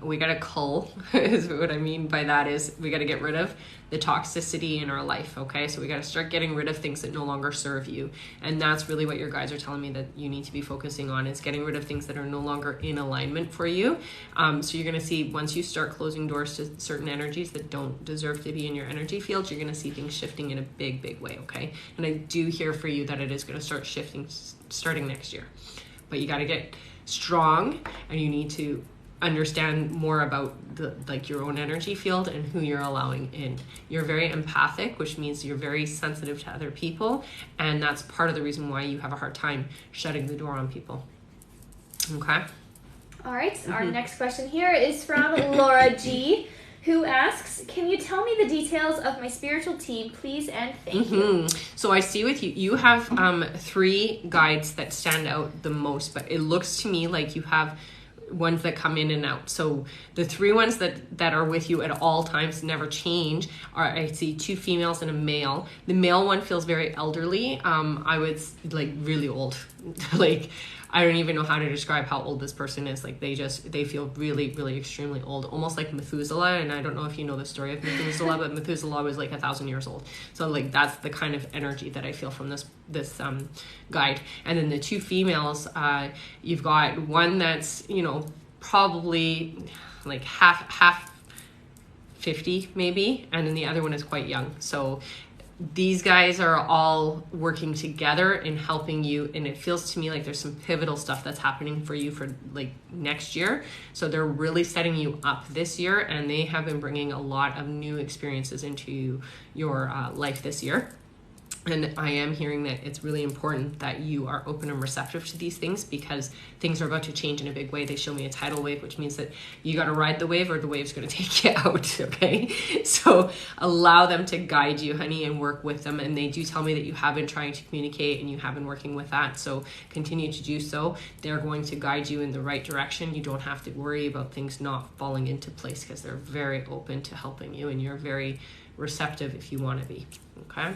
we got to cull, is what I mean by that is we got to get rid of the toxicity in our life, okay? So we got to start getting rid of things that no longer serve you. And that's really what your guides are telling me that you need to be focusing on, is getting rid of things that are no longer in alignment for you. So you're going to see once you start closing doors to certain energies that don't deserve to be in your energy field, you're going to see things shifting in a big, big way, okay? And I do hear for you that it is going to start shifting starting next year. But you got to get strong, and you need to understand more about your own energy field and who you're allowing in. You're very empathic, which means you're very sensitive to other people, and that's part of the reason why you have a hard time shutting the door on people. Okay? All right. Our next question here is from Laura G, who asks, "Can you tell me the details of my spiritual team, please and thank you?" So I see with you, you have 3 guides that stand out the most, but it looks to me like you have ones that come in and out. So the 3 ones that are with you at all times, never change, are, I see 2 females and a male. The male one feels very elderly. I would really old. I don't even know how to describe how old this person is. They feel really, really extremely old, almost like Methuselah. And I don't know if you know the story of Methuselah, but Methuselah was 1,000 years old. So that's the kind of energy that I feel from this guide. And then the 2 females, you've got one that's, probably half 50 maybe, and then the other one is quite young. So these guys are all working together in helping you, and it feels to me like there's some pivotal stuff that's happening for you for next year. So they're really setting you up this year, and they have been bringing a lot of new experiences into your life this year. And I am hearing that it's really important that you are open and receptive to these things, because things are about to change in a big way. They show me a tidal wave, which means that you got to ride the wave or the wave's going to take you out, okay? So allow them to guide you, honey, and work with them. And they do tell me that you have been trying to communicate and you have been working with that. So continue to do so. They're going to guide you in the right direction. You don't have to worry about things not falling into place, because they're very open to helping you, and you're very receptive if you want to be, okay?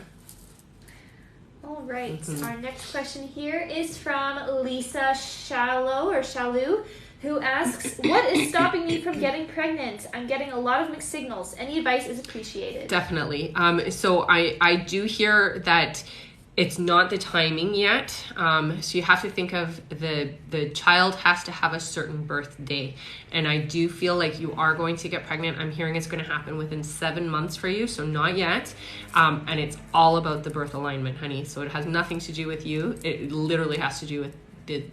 All right. Our next question here is from Lisa Shalou, who asks, "What is stopping me from getting pregnant? I'm getting a lot of mixed signals. Any advice is appreciated." Definitely. So I do hear that it's not the timing yet. So you have to think of the child has to have a certain birthday. And I do feel like you are going to get pregnant. I'm hearing it's going to happen within 7 months for you. So not yet. And it's all about the birth alignment, honey. So it has nothing to do with you. It literally has to do with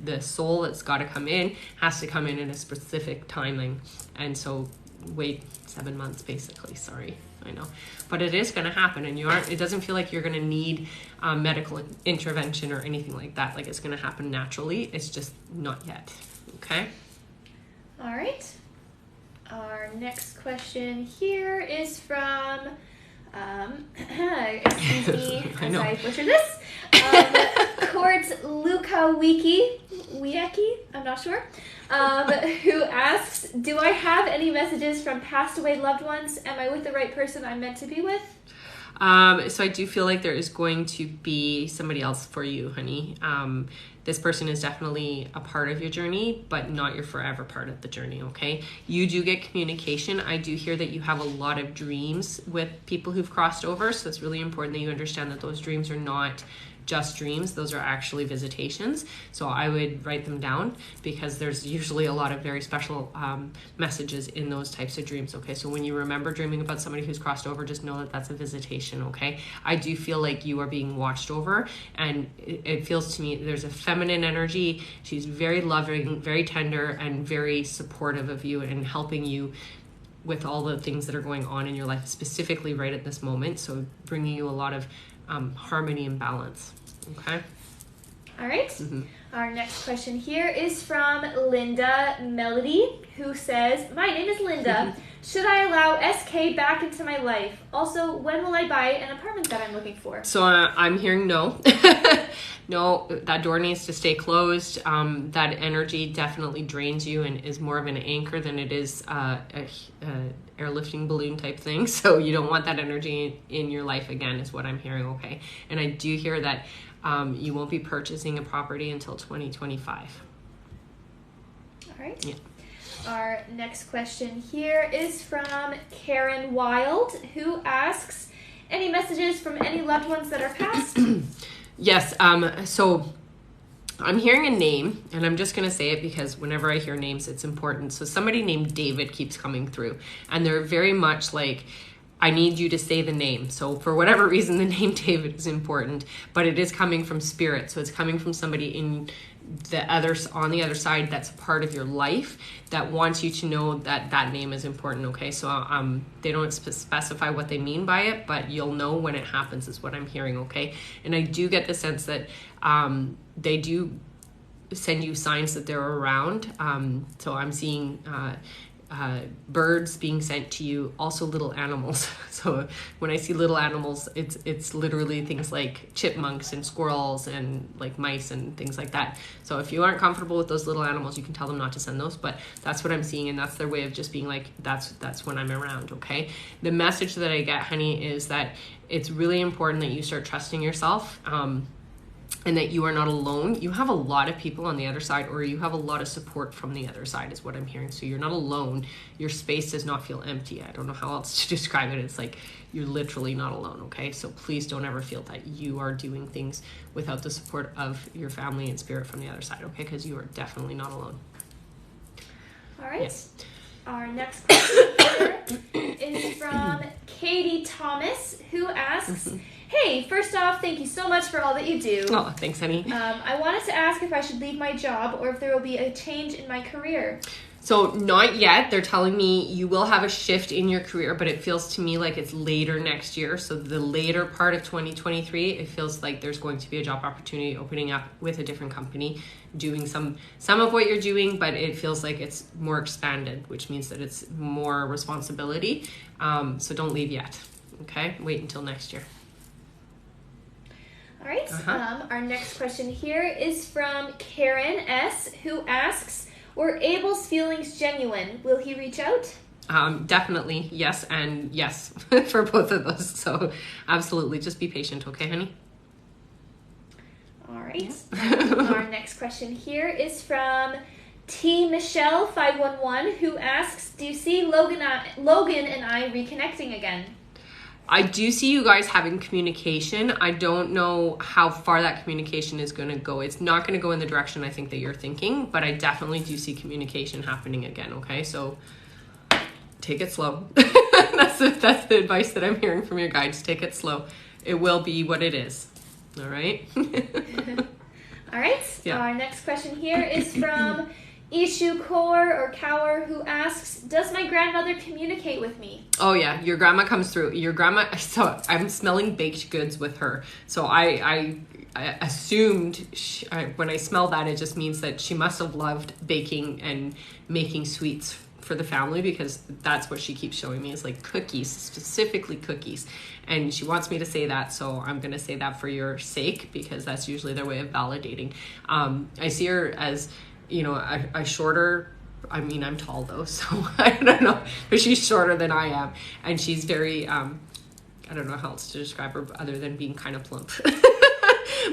the soul that's got to come in, has to come in a specific timing. And so wait 7 months, basically. Sorry, I know. But it is going to happen, and it doesn't feel like you're going to need medical intervention or anything like that. It's going to happen naturally. It's just not yet. Okay? All right. Our next question here is from, excuse me as I butcher this, Court Luka Wieki, I'm not sure, who asks, do I have any messages from passed away loved ones? Am I with the right person I'm meant to be with? So I do feel like there is going to be somebody else for you, honey. This person is definitely a part of your journey, but not your forever part of the journey, okay? You do get communication. I do hear that you have a lot of dreams with people who've crossed over, so it's really important that you understand that those dreams are not just dreams. Those are actually visitations. So I would write them down because there's usually a lot of very special messages in those types of dreams, okay? So when you remember dreaming about somebody who's crossed over, just know that that's a visitation, okay? I do feel like you are being watched over, and it feels to me there's a feminine energy. She's very loving, very tender, and very supportive of you and helping you with all the things that are going on in your life, specifically right at this moment. So bringing you a lot of harmony and balance. Okay. All right. Our next question here is from Linda Melody, who says, my name is Linda. Should I allow SK back into my life? Also, when will I buy an apartment that I'm looking for? So I'm hearing no. No, that door needs to stay closed. That energy definitely drains you and is more of an anchor than it is a airlifting balloon type thing. So you don't want that energy in your life again, is what I'm hearing, okay? And I do hear that you won't be purchasing a property until 2025. All right. Yeah. Our next question here is from Karen Wild, who asks, any messages from any loved ones that are passed? Yes. So I'm hearing a name, and I'm just going to say it because whenever I hear names, it's important. So somebody named David keeps coming through, and they're very much like, I need you to say the name. So for whatever reason, the name David is important, but it is coming from spirit. So it's coming from somebody on the other side that's a part of your life that wants you to know that that name is important, okay? So they don't specify what they mean by it, but you'll know when it happens is what I'm hearing, okay? And I do get the sense that they do send you signs that they're around. So I'm seeing birds being sent to you, also little animals. So when I see little animals, it's literally things like chipmunks and squirrels and like mice and things like that. So if you aren't comfortable with those little animals, you can tell them not to send those, but that's what I'm seeing, and that's their way of just being like, that's when I'm around, okay? The message that I get, honey, is that it's really important that you start trusting yourself, and that you are not alone. You have a lot of people on the other side, or you have a lot of support from the other side is what I'm hearing. So you're not alone. Your space does not feel empty. I don't know how else to describe it. It's like you're literally not alone, okay? So please don't ever feel that you are doing things without the support of your family and spirit from the other side, okay? Because you are definitely not alone. All right. Yes. Our next question here is from Katie Thomas, who asks, hey, first off, thank you so much for all that you do. Oh, thanks, honey. I wanted to ask if I should leave my job or if there will be a change in my career. So not yet. They're telling me you will have a shift in your career, but it feels to me like it's later next year. So the later part of 2023, it feels like there's going to be a job opportunity opening up with a different company, doing some of what you're doing, but it feels like it's more expanded, which means that it's more responsibility. So don't leave yet. Okay? Wait until next year. All right. Our next question here is from Karen S., who asks, were Abel's feelings genuine? Will he reach out? Definitely, yes, and yes for both of those. So absolutely, just be patient, okay, honey? All right. Our next question here is from T. Michelle 511, who asks, do you see Logan and I reconnecting again? I do see you guys having communication. I don't know how far that communication is going to go. It's not going to go in the direction I think that you're thinking, but I definitely do see communication happening again, okay? So take it slow. That's the advice that I'm hearing from your guides. Take it slow. It will be what it is. All right? All right. Yeah. Our next question here is from Ishu Kaur, who asks, does my grandmother communicate with me? Oh yeah, your grandma comes through. Your grandma, so I'm smelling baked goods with her. So I assumed when I smell that, it just means that she must have loved baking and making sweets for the family, because that's what she keeps showing me is like cookies, specifically cookies. And she wants me to say that, so I'm going to say that for your sake, because that's usually their way of validating. I see her as, you know, a shorter, I mean, I'm tall though, so I don't know, but she's shorter than I am. And she's very, I don't know how else to describe her other than being kind of plump.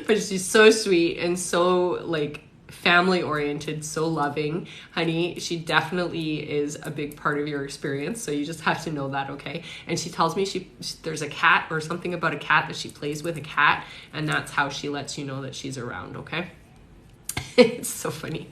But she's so sweet and so like family oriented, so loving. Honey, she definitely is a big part of your experience, so you just have to know that, okay? And she tells me there's a cat or something about a cat that she plays with, a cat, and that's how she lets you know that she's around, okay? It's so funny.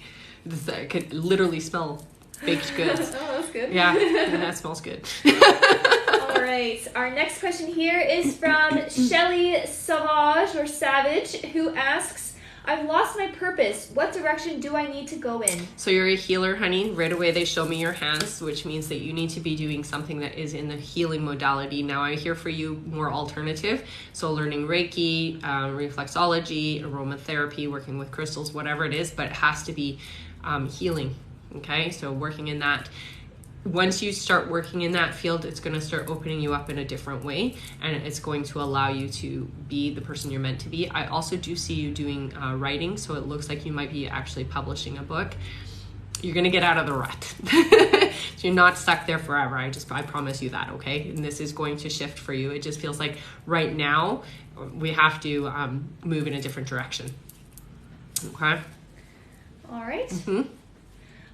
I could literally smell baked goods. Oh, that's good. Yeah, that smells good. All right, our next question here is from Shelly Savage, who asks, I've lost my purpose. What direction do I need to go in? So you're a healer, honey. Right away they show me your hands, which means that you need to be doing something that is in the healing modality. Now I hear for you more alternative. So learning Reiki, reflexology, aromatherapy, working with crystals, whatever it is, but it has to be healing. Okay, so working in that. Once you start working in that field, it's going to start opening you up in a different way, and it's going to allow you to be the person you're meant to be. I also do see you doing writing, so it looks like you might be actually publishing a book. You're going to get out of the rut. So you're not stuck there forever. I promise you that, okay? And this is going to shift for you. It just feels like right now we have to move in a different direction. Okay? All right. Mm-hmm.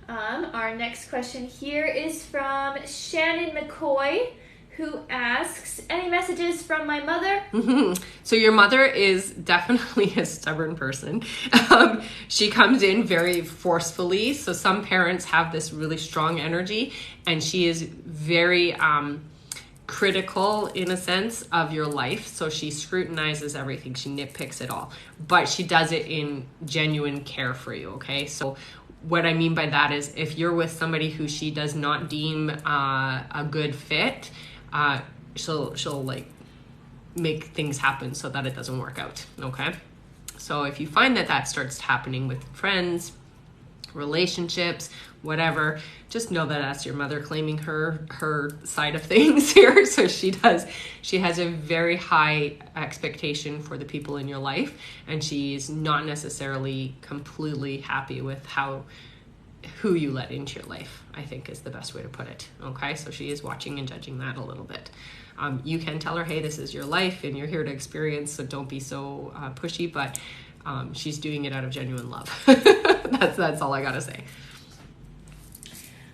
Our next question here is from Shannon McCoy, who asks, any messages from my mother? Mm-hmm. So your mother is definitely a stubborn person. She comes in very forcefully. So some parents have this really strong energy, and she is very critical in a sense of your life. So she scrutinizes everything. She nitpicks it all, but she does it in genuine care for you. Okay. So what I mean by that is if you're with somebody who she does not deem a good fit, she'll like make things happen so that it doesn't work out. Okay. So if you find that starts happening with friends, relationships, whatever, just know that that's your mother claiming her side of things here. So she has a very high expectation for the people in your life, and she's not necessarily completely happy with who you let into your life, I think is the best way to put it. Okay, so she is watching and judging that a little bit. You can tell her, hey, this is your life and you're here to experience, so don't be so pushy, but she's doing it out of genuine love. That's all I gotta say.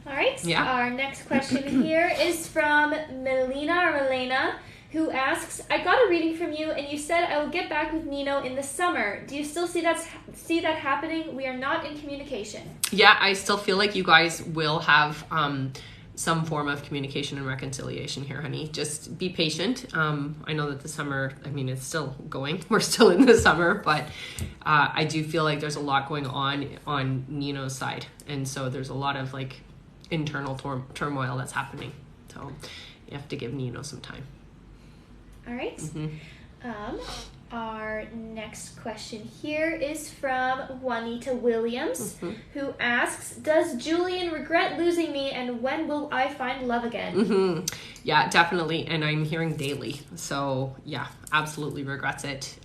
All right. Yeah. Our next question here is from Milena, who asks, I got a reading from you and you said I will get back with Nino in the summer. Do you still see that happening? We are not in communication. Yeah, I still feel like you guys will have some form of communication and reconciliation here, honey. Just be patient. I know that the summer, I mean, it's still going. We're still in the summer, but I do feel like there's a lot going on Nino's side. And so there's a lot of like internal turmoil that's happening. So you have to give Nino some time. All right. Mm-hmm. Our next question here is from Juanita Williams, who asks, does Julian regret losing me, and when will I find love again? Mm-hmm. Yeah, definitely. And I'm hearing daily. So yeah, absolutely regrets it.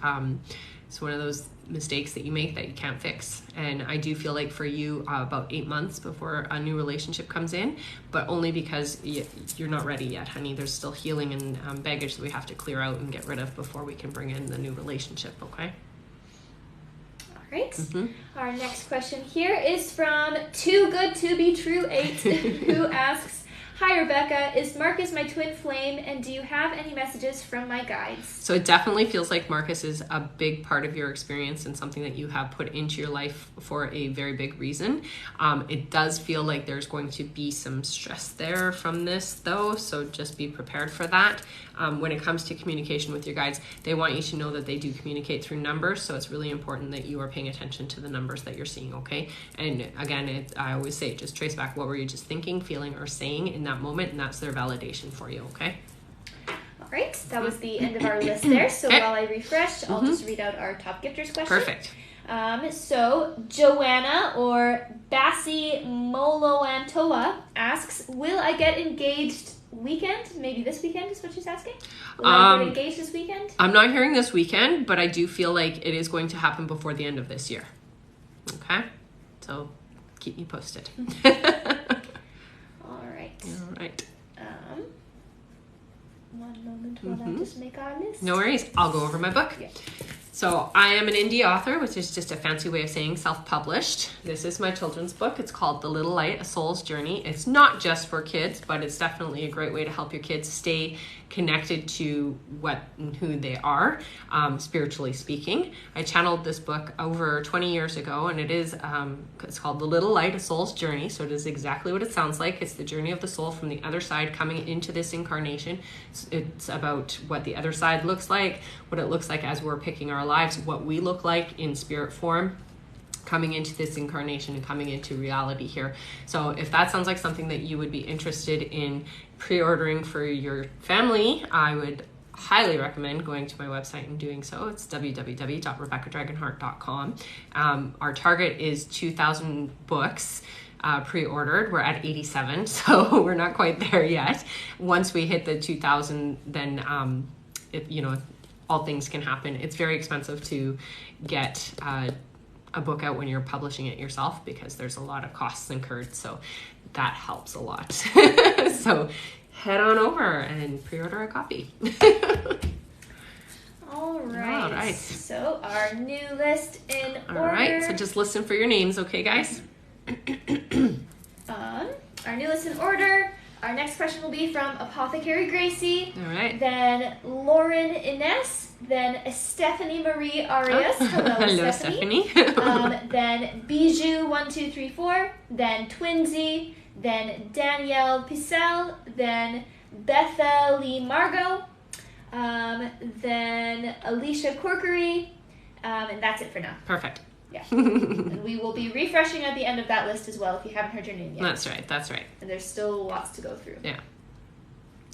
It's one of those mistakes that you make that you can't fix. And I do feel like for you, about 8 months before a new relationship comes in, but only because you're not ready yet, honey. There's still healing and baggage that we have to clear out and get rid of before we can bring in the new relationship, okay? All right. Mm-hmm. Our next question here is from Too Good To Be True 8, who asks, hi, Rebecca. Is Marcus my twin flame, and do you have any messages from my guides? So it definitely feels like Marcus is a big part of your experience and something that you have put into your life for a very big reason. It does feel like there's going to be some stress there from this, though, so just be prepared for that. When it comes to communication with your guides, they want you to know that they do communicate through numbers, so it's really important that you are paying attention to the numbers that you're seeing, okay? And again, I always say, just trace back what were you just thinking, feeling, or saying in that moment, and that's their validation for you, okay? All right, that was the end of our list there. So Okay. while I refresh, I'll just read out our top gifters question. Perfect. So Joanna or Bassi Moloantoa asks, will I get engaged weekend? Maybe this weekend is what she's asking. Will I get engaged this weekend? I'm not hearing this weekend, but I do feel like it is going to happen before the end of this year. Okay? So keep me posted. All right. All right. One moment while I just make our list. No worries. I'll go over my book. Yeah. So I am an indie author, which is just a fancy way of saying self-published. This is my children's book. It's called The Little Light, A Soul's Journey. It's not just for kids, but it's definitely a great way to help your kids stay connected to what and who they are, spiritually speaking. I channeled this book over 20 years ago, and it's called The Little Light, A Soul's Journey. So it is exactly what it sounds like. It's the journey of the soul from the other side coming into this incarnation. It's about what the other side looks like, what it looks like as we're picking our lives, what we look like in spirit form, coming into this incarnation and coming into reality here. So if that sounds like something that you would be interested in pre-ordering for your family, I would highly recommend going to my website and doing so. It's www.rebeccadragonheart.com. Our target is 2,000 books pre-ordered. We're at 87, so we're not quite there yet. Once we hit the 2,000, then all things can happen. It's very expensive to get a book out when you're publishing it yourself because there's a lot of costs incurred, so that helps a lot. So head on over and pre-order a copy. All right. So our new list in order. All right, so just listen for your names, okay, guys? Our new list in order. Our next question will be from Apothecary Gracie. All right. Then Lauren Ines. Then Stephanie Marie Arias. Hello, Stephanie. Then Bijou1234. Then Twinsy. Then Danielle Picel. Then Bethel Margot. Then Alicia Corkery. And that's it for now. Perfect. Yeah. And we will be refreshing at the end of that list as well if you haven't heard your name yet. That's right. And there's still lots to go through. Yeah.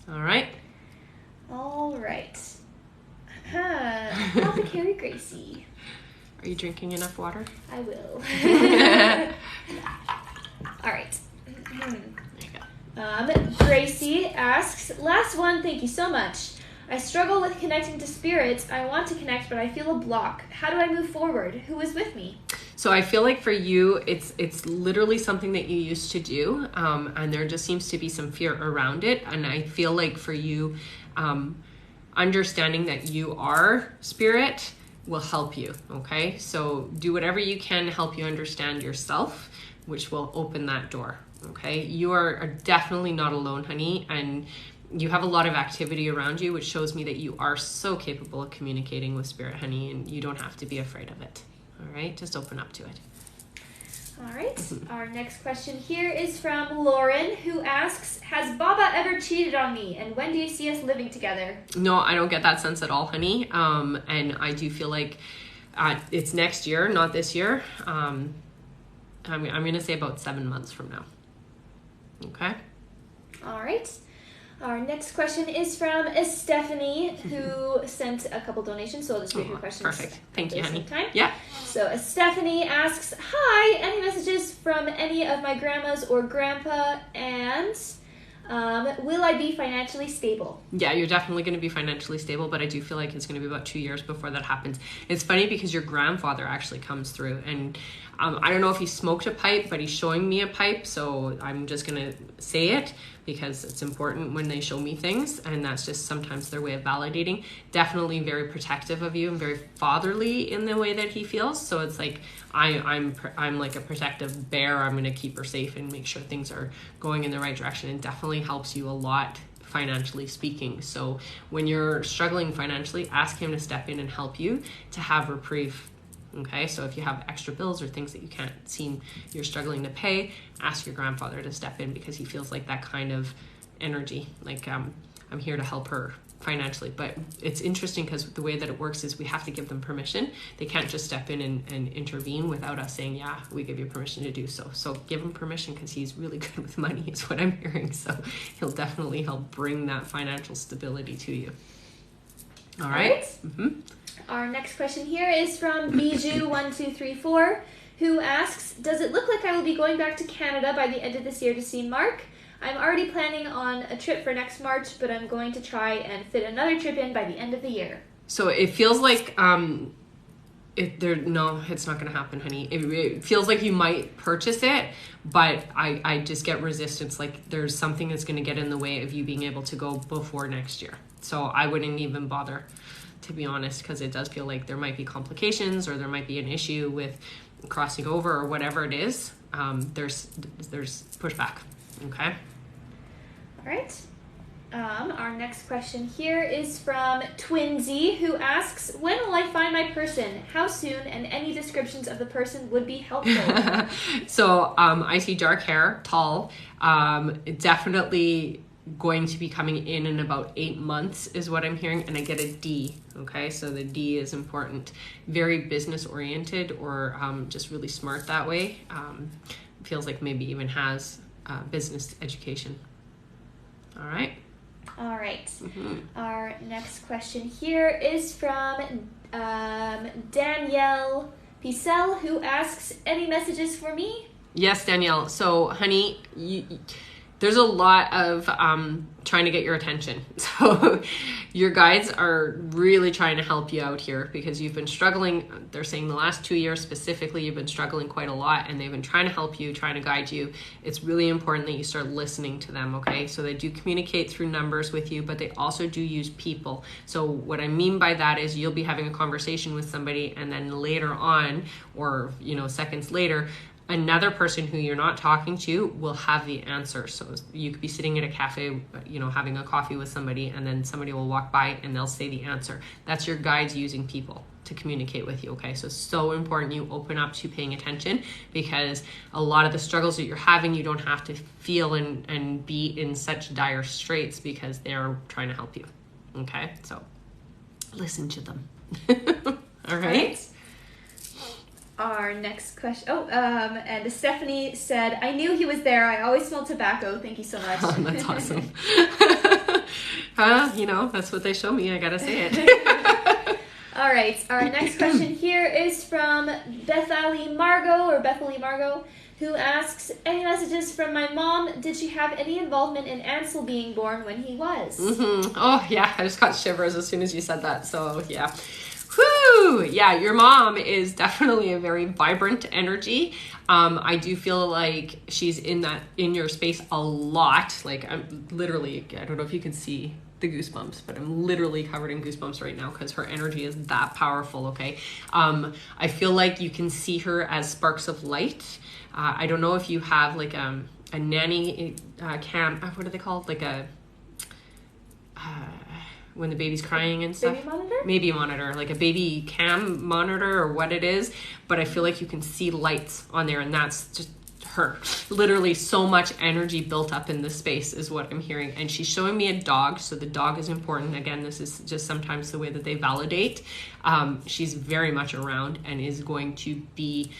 All right. Apothecary Gracie. Are you drinking enough water? I will. All right. There you go. Gracie asks, last one, thank you so much. I struggle with connecting to spirits. I want to connect, but I feel a block. How do I move forward? Who is with me? So I feel like for you, it's literally something that you used to do, and there just seems to be some fear around it. And I feel like for you, understanding that you are spirit will help you, okay? So do whatever you can to help you understand yourself, which will open that door, okay? You are definitely not alone, honey, and you have a lot of activity around you, which shows me that you are so capable of communicating with spirit, honey, and you don't have to be afraid of it. All right, just open up to it. All right. Our next question here is from Lauren, who asks, has Baba ever cheated on me, and when do you see us living together? No, I don't get that sense at all, honey. And I do feel like it's next year, not this year. I'm going to say about 7 months from now. Okay. All right. Our next question is from Stephanie, who sent a couple donations, so I'll just read her questions. Perfect. Thank you, honey. Time. Yeah. So Stephanie asks, hi, any messages from any of my grandmas or grandpa, and will I be financially stable? Yeah, you're definitely going to be financially stable, but I do feel like it's going to be about 2 years before that happens. It's funny because your grandfather actually comes through, and I don't know if he smoked a pipe, but he's showing me a pipe, so I'm just going to say it because it's important when they show me things, and that's just sometimes their way of validating. Definitely very protective of you and very fatherly in the way that he feels. So it's like I'm like a protective bear. I'm going to keep her safe and make sure things are going in the right direction, and definitely helps you a lot financially speaking. So when you're struggling financially, ask him to step in and help you to have reprieve. Okay, so if you have extra bills or things that you can't seem you're struggling to pay, ask your grandfather to step in because he feels like that kind of energy. Like I'm here to help her financially. But it's interesting because the way that it works is we have to give them permission. They can't just step in and intervene without us saying, yeah, we give you permission to do so. So give him permission because he's really good with money is what I'm hearing. So he'll definitely help bring that financial stability to you. All right. Our next question here is from Bijou1234, who asks, does it look like I will be going back to Canada by the end of this year to see Mark? I'm already planning on a trip for next March, but I'm going to try and fit another trip in by the end of the year. So it feels like no, it's not going to happen, honey. It feels like you might purchase it, but I just get resistance. Like there's something that's going to get in the way of you being able to go before next year. So I wouldn't even bother, to be honest, because it does feel like there might be complications or there might be an issue with crossing over or whatever it is. There's pushback. Okay. All right. Our next question here is from Twinsy, who asks, when will I find my person? How soon? And any descriptions of the person would be helpful. So I see dark hair, tall, definitely going to be coming in about 8 months is what I'm hearing. And I get a D. Okay. So the D is important. Very business oriented or just really smart that way. Feels like maybe even has business education. All right. All right. Our next question here is from Danielle Picel, who asks, any messages for me? Yes, Danielle. So, honey, there's a lot of trying to get your attention. So your guides are really trying to help you out here because you've been struggling. They're saying the last 2 years specifically, you've been struggling quite a lot and they've been trying to help you, trying to guide you. It's really important that you start listening to them, okay? So they do communicate through numbers with you, but they also do use people. So what I mean by that is you'll be having a conversation with somebody and then later on, or seconds later, another person who you're not talking to will have the answer. So you could be sitting at a cafe, having a coffee with somebody, and then somebody will walk by and they'll say the answer. That's your guides using people to communicate with you, okay? So it's so important you open up to paying attention because a lot of the struggles that you're having, you don't have to feel and be in such dire straits because they're trying to help you, okay? So listen to them. All right? Our next question. And Stephanie said, I knew he was there. I always smell tobacco. Thank you so much. Oh, that's awesome. That's what they show me. I gotta say it. All right. Our next question here is from Bethany Margot, who asks, any messages from my mom? Did she have any involvement in Ansel being born when he was? Oh, yeah. I just got shivers as soon as you said that. So, yeah. Whew! Yeah, your mom is definitely a very vibrant energy. I do feel like she's in your space a lot. Like I'm literally, I don't know if you can see the goosebumps, but I'm literally covered in goosebumps right now because her energy is that powerful, okay? I feel like you can see her as sparks of light. I don't know if you have like a nanny cam, what are they called? Like a... when the baby's crying and stuff. Baby monitor, like a baby cam monitor or what it is. But I feel like you can see lights on there and that's just her. Literally so much energy built up in this space is what I'm hearing. And she's showing me a dog. So the dog is important. Again, this is just sometimes the way that they validate. She's very much around and is going to be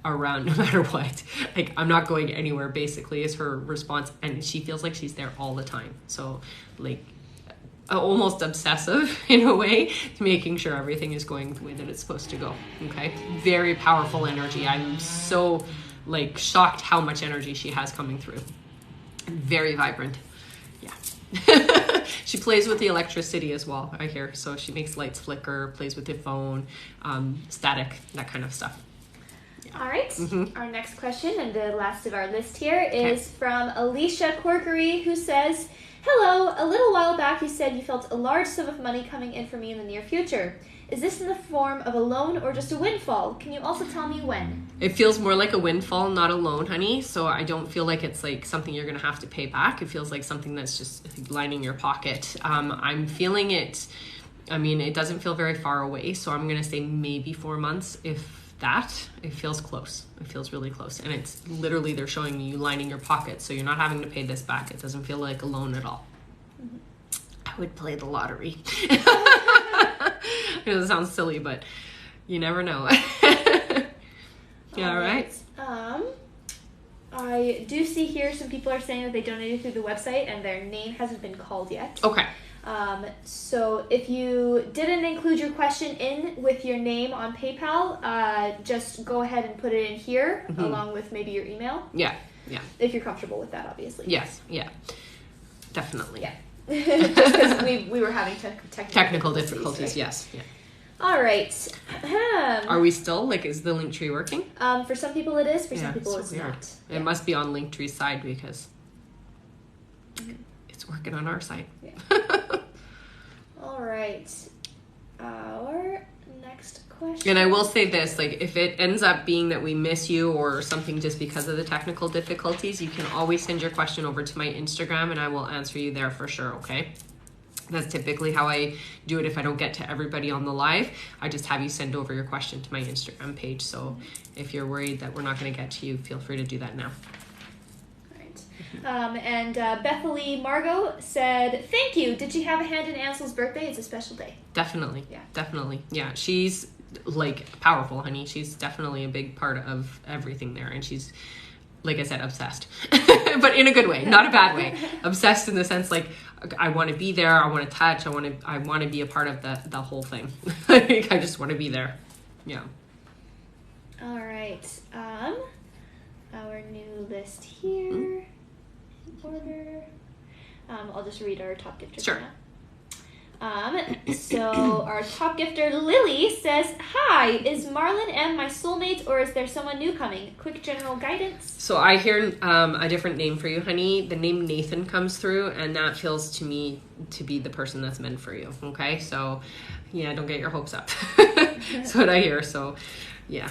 around no matter what. Like I'm not going anywhere basically is her response. And she feels like she's there all the time. So like, almost obsessive in a way to making sure everything is going the way that it's supposed to go. Okay, very powerful energy. I'm so shocked how much energy she has coming through. Very vibrant. Yeah. She plays with the electricity as well, I hear. So she makes lights flicker, plays with the phone, static, that kind of stuff. Yeah. All right. Our next question and the last of our list here is from Alicia Corkery, who says, hello, a little while back you said you felt a large sum of money coming in for me in the near future. Is this in the form of a loan or just a windfall? Can you also tell me when? It feels more like a windfall, not a loan, honey. So I don't feel like it's like something you're going to have to pay back. It feels like something that's just lining your pocket. I'm feeling it. I mean, it doesn't feel very far away. So I'm going to say maybe 4 months. If that, it feels close. It feels really close. And it's literally, they're showing you lining your pocket. So you're not having to pay this back. It doesn't feel like a loan at all. would play the lottery. It sounds silly, but you never know. Yeah, all right. I do see here some people are saying that they donated through the website and their name hasn't been called yet. Okay. So if you didn't include your question in with your name on PayPal, just go ahead and put it in here along with maybe your email. Yeah. If you're comfortable with that, obviously. Yes. Yeah. Definitely. Yeah. Just because we were having technical difficulties. right? Yes. Yeah. All right. Are we still, like, is the Linktree working? For some people it is, for some people it's weird. not. It must be on Linktree's side because it's working on our side. Yeah. All right. Our next question. And I will say this, like, if it ends up being that we miss you or something just because of the technical difficulties, you can always send your question over to my Instagram and I will answer you there for sure, okay? That's typically how I do it if I don't get to everybody on the live. I just have you send over your question to my Instagram page. So if you're worried that we're not going to get to you, feel free to do that now. And Bethany Margot said, thank you. Did she have a hand in Ansel's birthday? It's a special day. Definitely. Yeah. Definitely. Yeah. She's like powerful, honey. She's definitely a big part of everything there. And she's, like I said, obsessed, but in a good way, not a bad way. Obsessed in the sense, like, I want to be there. I want to touch. I want to be a part of the whole thing. Like, I just want to be there. Yeah. All right. Our new list here. Order. I'll just read our top gifters. Sure. Now. So our top gifter Lily says, "Hi, is Marlon M my soulmate, or is there someone new coming? Quick general guidance." So I hear a different name for you, honey. The name Nathan comes through, and that feels to me to be the person that's meant for you. Okay, so yeah, don't get your hopes up. That's what I hear. So yeah.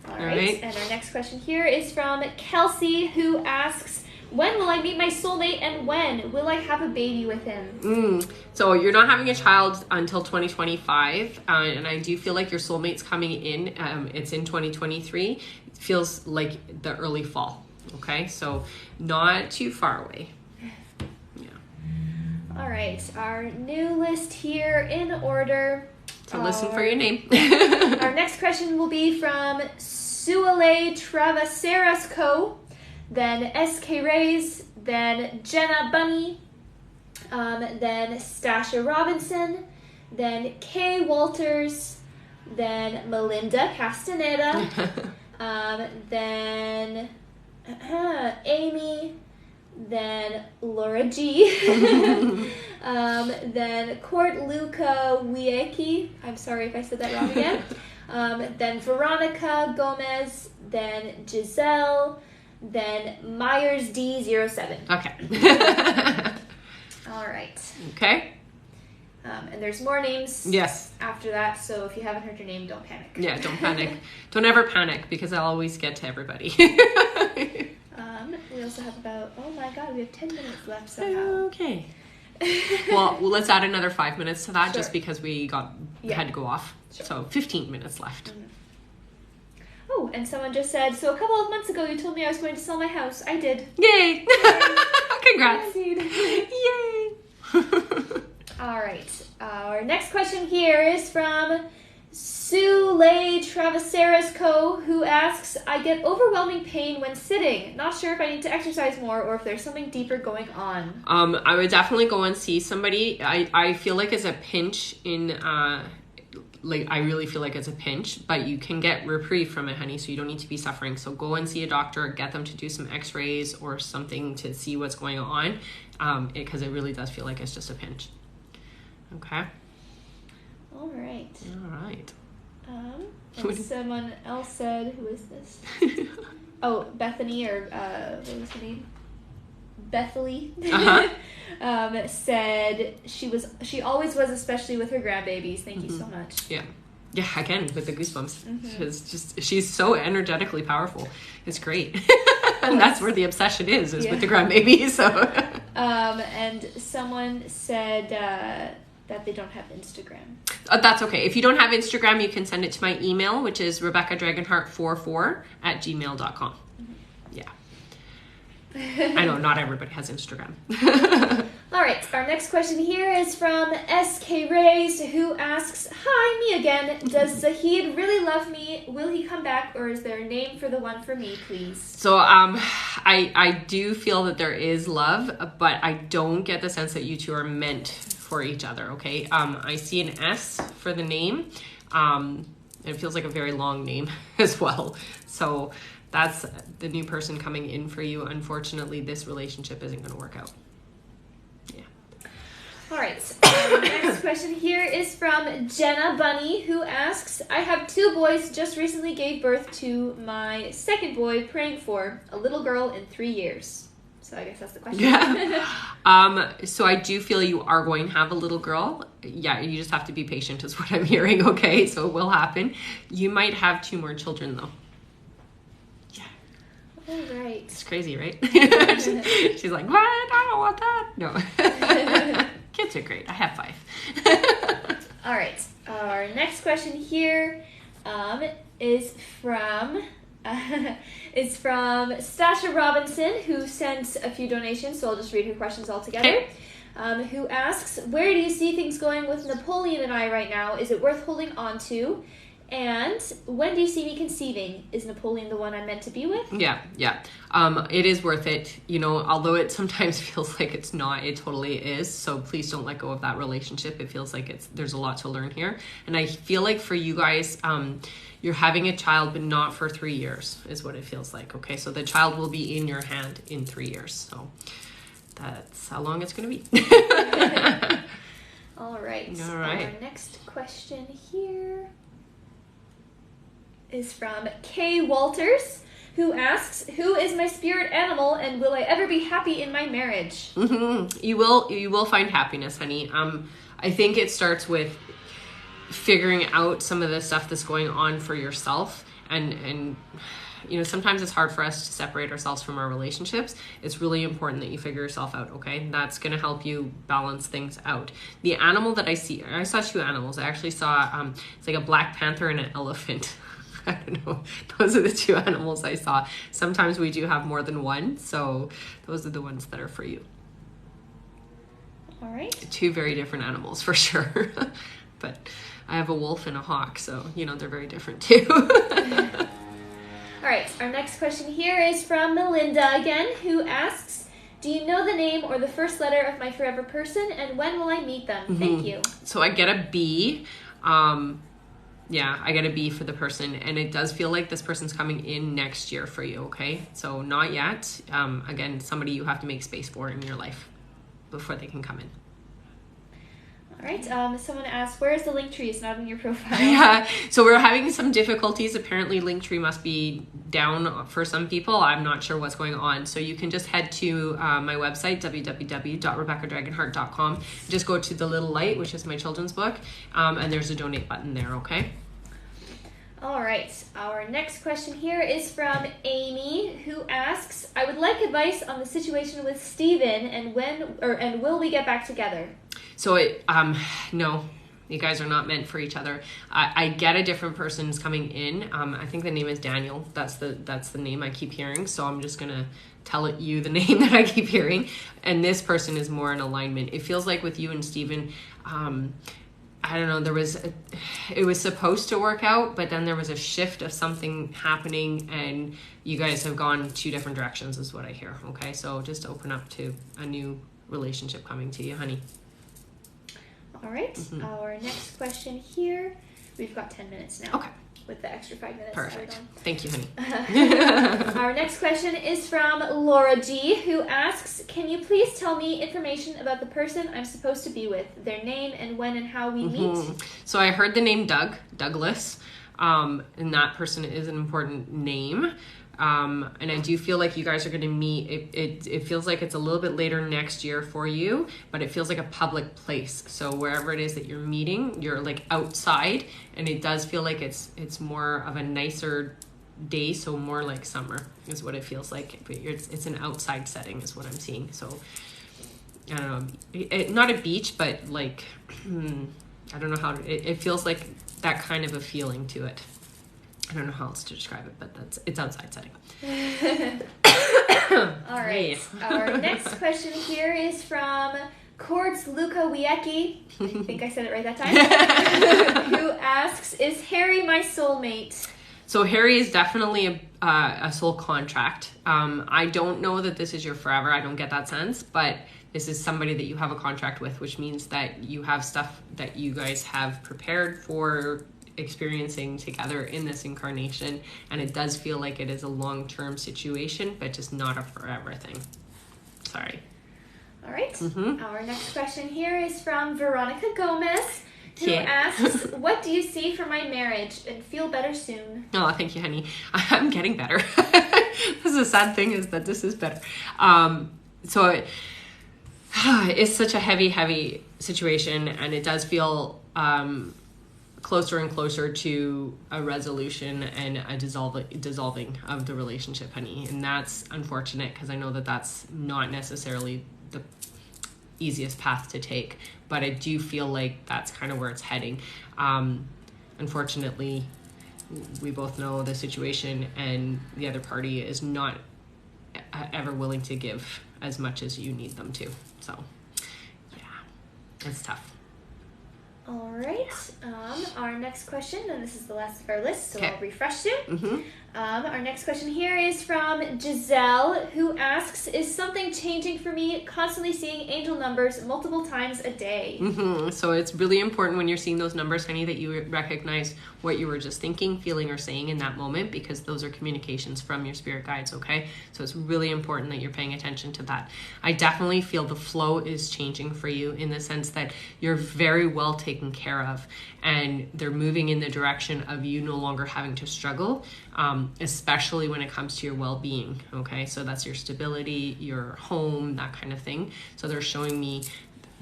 All right. And our next question here is from Kelsey, who asks, when will I meet my soulmate and when will I have a baby with him? So you're not having a child until 2025. And I do feel like your soulmate's coming in. It's in 2023. It feels like the early fall. Okay. So not too far away. Yeah. All right. Our new list here in order. So listen for your name. Our next question will be from Suale Travaseras Co., then S.K. Reyes, then Jenna Bunny, then Stasha Robinson, then Kay Walters, then Melinda Castaneda, then Amy, then Laura G, then Court Luca Wiecki, I'm sorry if I said that wrong again, then Veronica Gomez, then Giselle, then Myers D07. Okay. All right. Okay. And there's more names. Yes. After that, so if you haven't heard your name, don't panic. Yeah, don't panic. Don't ever panic because I'll always get to everybody. We also have about, oh my god, we have 10 minutes left somehow. Okay. Well, let's add another 5 minutes to that, Sure. just because we had to go off. Sure. So 15 minutes left. Mm-hmm. Oh, and someone just said, so a couple of months ago you told me I was going to sell my house. I did. Yay! Congrats! Yay! All right. Our next question here is from Sule Travaseras Co., who asks, I get overwhelming pain when sitting. Not sure if I need to exercise more or if there's something deeper going on. I would definitely go and see somebody. I feel like it's a pinch in... I really feel like it's a pinch, but you can get reprieve from it, honey, so you don't need to be suffering. So go and see a doctor, get them to do some x-rays or something to see what's going on, because it really does feel like it's just a pinch. Okay? All right. All right. And someone else said, who is this? Oh, Bethany, or what was her name? Bethany. Said she always was, especially with her grandbabies. Thank you so much. Yeah, again with the goosebumps. She's so energetically powerful. It's great. And that's where the obsession is with the grandbaby. So and someone said that they don't have Instagram. That's okay. If you don't have Instagram, you can send it to my email, which is rebeccadragonheart44@gmail.com. Yeah. I know not everybody has Instagram. All right, our next question here is from SK Rays, who asks, "Hi, me again. Does Zahid really love me? Will he come back, or is there a name for the one for me, please?" So I do feel that there is love, but I don't get the sense that you two are meant for each other, okay? I see an S for the name. It feels like a very long name as well. So that's the new person coming in for you. Unfortunately, this relationship isn't going to work out. All right, our next question here is from Jenna Bunny, who asks, "I have 2 boys, just recently gave birth to my second boy, praying for a little girl in 3 years." So I guess that's the question. Yeah. So I do feel you are going to have a little girl. Yeah, you just have to be patient is what I'm hearing, okay? So it will happen. You might have 2 more children, though. All right. It's crazy, right? She's like, "What? I don't want that." No. Kids are great. I have 5. All right. Our next question here is from Stasha Robinson, who sent a few donations, so I'll just read her questions all together. Okay. Who asks, "Where do you see things going with Napoleon and I right now? Is it worth holding on to? And when do you see me conceiving? Is Napoleon the one I'm meant to be with?" Yeah. It is worth it. You know, although it sometimes feels like it's not, it totally is. So please don't let go of that relationship. It feels like there's a lot to learn here. And I feel like for you guys, you're having a child, but not for 3 years is what it feels like. Okay, so the child will be in your hand in 3 years. So that's how long it's going to be. All right. Our next question here is from Kay Walters, who asks, "Who is my spirit animal, and will I ever be happy in my marriage?" Mm-hmm. You will find happiness, honey. I think it starts with figuring out some of the stuff that's going on for yourself, and you know, sometimes it's hard for us to separate ourselves from our relationships. It's really important that you figure yourself out, okay? That's going to help you balance things out. The animal that I saw 2 animals. I actually saw it's like a black panther and an elephant. I don't know. Those are the 2 animals I saw. Sometimes we do have more than one, so those are the ones that are for you. All right. 2 very different animals for sure. But I have a wolf and a hawk, so you know they're very different too. All right. Our next question here is from Melinda again, who asks, "Do you know the name or the first letter of my forever person, and when will I meet them? Thank you." So I get a B. Yeah, I get a B for the person, and it does feel like this person's coming in next year for you, okay? So not yet. Again, somebody you have to make space for in your life before they can come in. All right. Someone asked, "Where is the link tree? It's not in your profile." Yeah, so we're having some difficulties. Apparently, Linktree must be down for some people. I'm not sure what's going on. So you can just head to my website, www.rebeccadragonheart.com. Just go to The Little Light, which is my children's book, and there's a donate button there, okay? All right. Our next question here is from Amy, who asks, "I would like advice on the situation with Steven and will we get back together?" So no, you guys are not meant for each other. I get a different person's coming in. I think the name is Daniel. That's the name I keep hearing. So I'm just gonna tell you the name that I keep hearing. And this person is more in alignment. It feels like with you and Steven, I don't know, it was supposed to work out, but then there was a shift of something happening and you guys have gone 2 different directions is what I hear. Okay, so just open up to a new relationship coming to you, honey. All right. Our next question here, we've got 10 minutes now. Okay. With the extra 5 minutes. Perfect. Thank you, honey. Our next question is from Laura G, who asks, "Can you please tell me information about the person I'm supposed to be with, their name and when and how we meet?" So I heard the name Douglas, and that person is an important name. And I do feel like you guys are going to meet. It feels like it's a little bit later next year for you, but it feels like a public place. So wherever it is that you're meeting, you're like outside, and it does feel like it's more of a nicer day. So more like summer is what it feels like. But it's an outside setting is what I'm seeing. So I don't know, not a beach, but like I don't know how it feels like that kind of a feeling to it. I don't know how else to describe it, but it's outside setting. All right. Our next question here is from Cords Luca Wiecki, I think I said it right that time, who asks, is Harry my soulmate? So Harry is definitely a soul contract. I don't know that this is your forever. I don't get that sense, but this is somebody that you have a contract with, which means that you have stuff that you guys have prepared for experiencing together in this incarnation. And it does feel like it is a long-term situation, but just not a forever thing. Sorry. All right. Our next question here is from Veronica Gomez, who asks, what do you see for my marriage and feel better soon? Oh, thank you, honey. I'm getting better. This is the sad thing, is that this is better. So it's such a heavy situation, and it does feel closer and closer to a resolution and a dissolving of the relationship, honey. And that's unfortunate, because I know that that's not necessarily the easiest path to take, but I do feel like that's kind of where it's heading. Unfortunately, we both know the situation, and the other party is not ever willing to give as much as you need them to. So yeah, it's tough. All right. Our next question, and this is the last of our list, so Okay. I'll refresh soon. Our next question here is from Giselle, who asks, is something changing for me, constantly seeing angel numbers multiple times a day? So it's really important when you're seeing those numbers, honey, that you recognize what you were just thinking, feeling, or saying in that moment, because those are communications from your spirit guides, okay? So it's really important that you're paying attention to that. I definitely feel the flow is changing for you, in the sense that you're very well taken care of, and they're moving in the direction of you no longer having to struggle, especially when it comes to your well-being, okay? So that's your stability, your home, that kind of thing. So they're showing me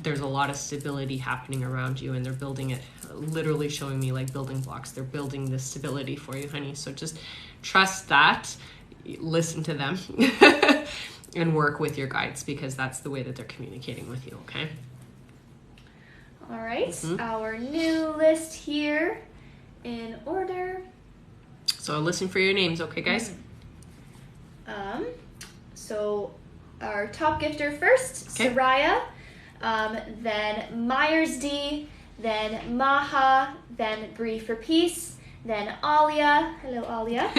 there's a lot of stability happening around you, and they're building it, literally showing me like building blocks. They're building this stability for you, honey. So just trust that, listen to them, and work with your guides, because that's the way that they're communicating with you, okay? All right. Our new list here in order. So listen for your names, okay, guys? So our top gifter first, Okay. Soraya, then Myers D, then Maha, then Bree for Peace, then Alia, hello Alia,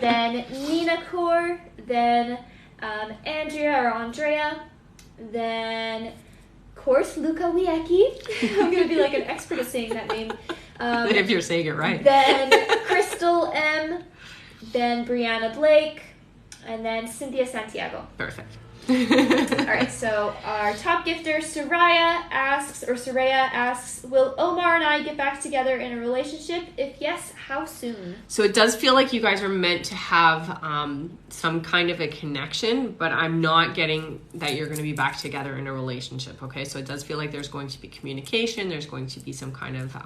then Nina Kaur, then Andrea, then of course Luca Wiecki. I'm gonna be like an expert at saying that name. If you're saying it right. Then Crystal M, then Brianna Blake, and then Cynthia Santiago. Perfect. All right, so our top gifter, Soraya asks, will Omar and I get back together in a relationship? If yes, how soon? So it does feel like you guys are meant to have some kind of a connection, but I'm not getting that you're going to be back together in a relationship, okay? So it does feel like there's going to be communication, there's going to be some kind of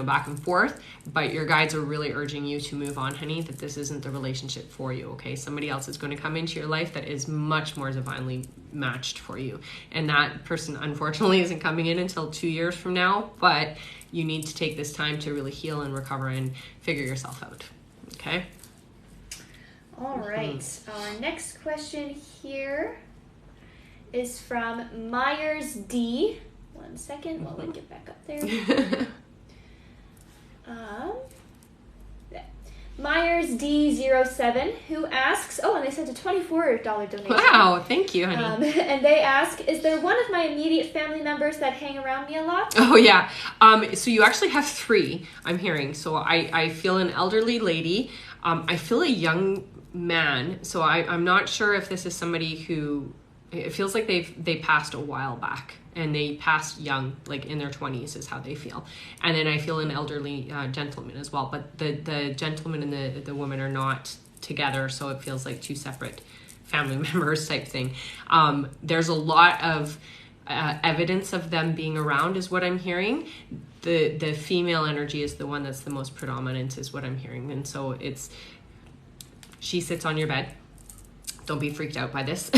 back and forth, but your guides are really urging you to move on, honey, that this isn't the relationship for you, okay? Somebody else is going to come into your life that is much more divinely matched for you. And that person, unfortunately, isn't coming in until 2 years from now, but you need to take this time to really heal and recover and figure yourself out, okay? All right, our next question here is from Myers D. 1 second while I get back up there. Myers D07, who asks, and they sent a $24 donation. Wow, thank you, honey. And they ask, is there one of my immediate family members that hang around me a lot? Oh, yeah. So you actually have 3, I'm hearing. So I feel an elderly lady. I feel a young man. So I'm not sure if this is somebody who, it feels like they passed a while back. And they passed young, like in their 20s is how they feel. And then I feel an elderly gentleman as well. But the gentleman and the woman are not together, so it feels like 2 separate family members type thing. There's a lot of evidence of them being around is what I'm hearing. The female energy is the one that's the most predominant is what I'm hearing. And so she sits on your bed. Don't be freaked out by this.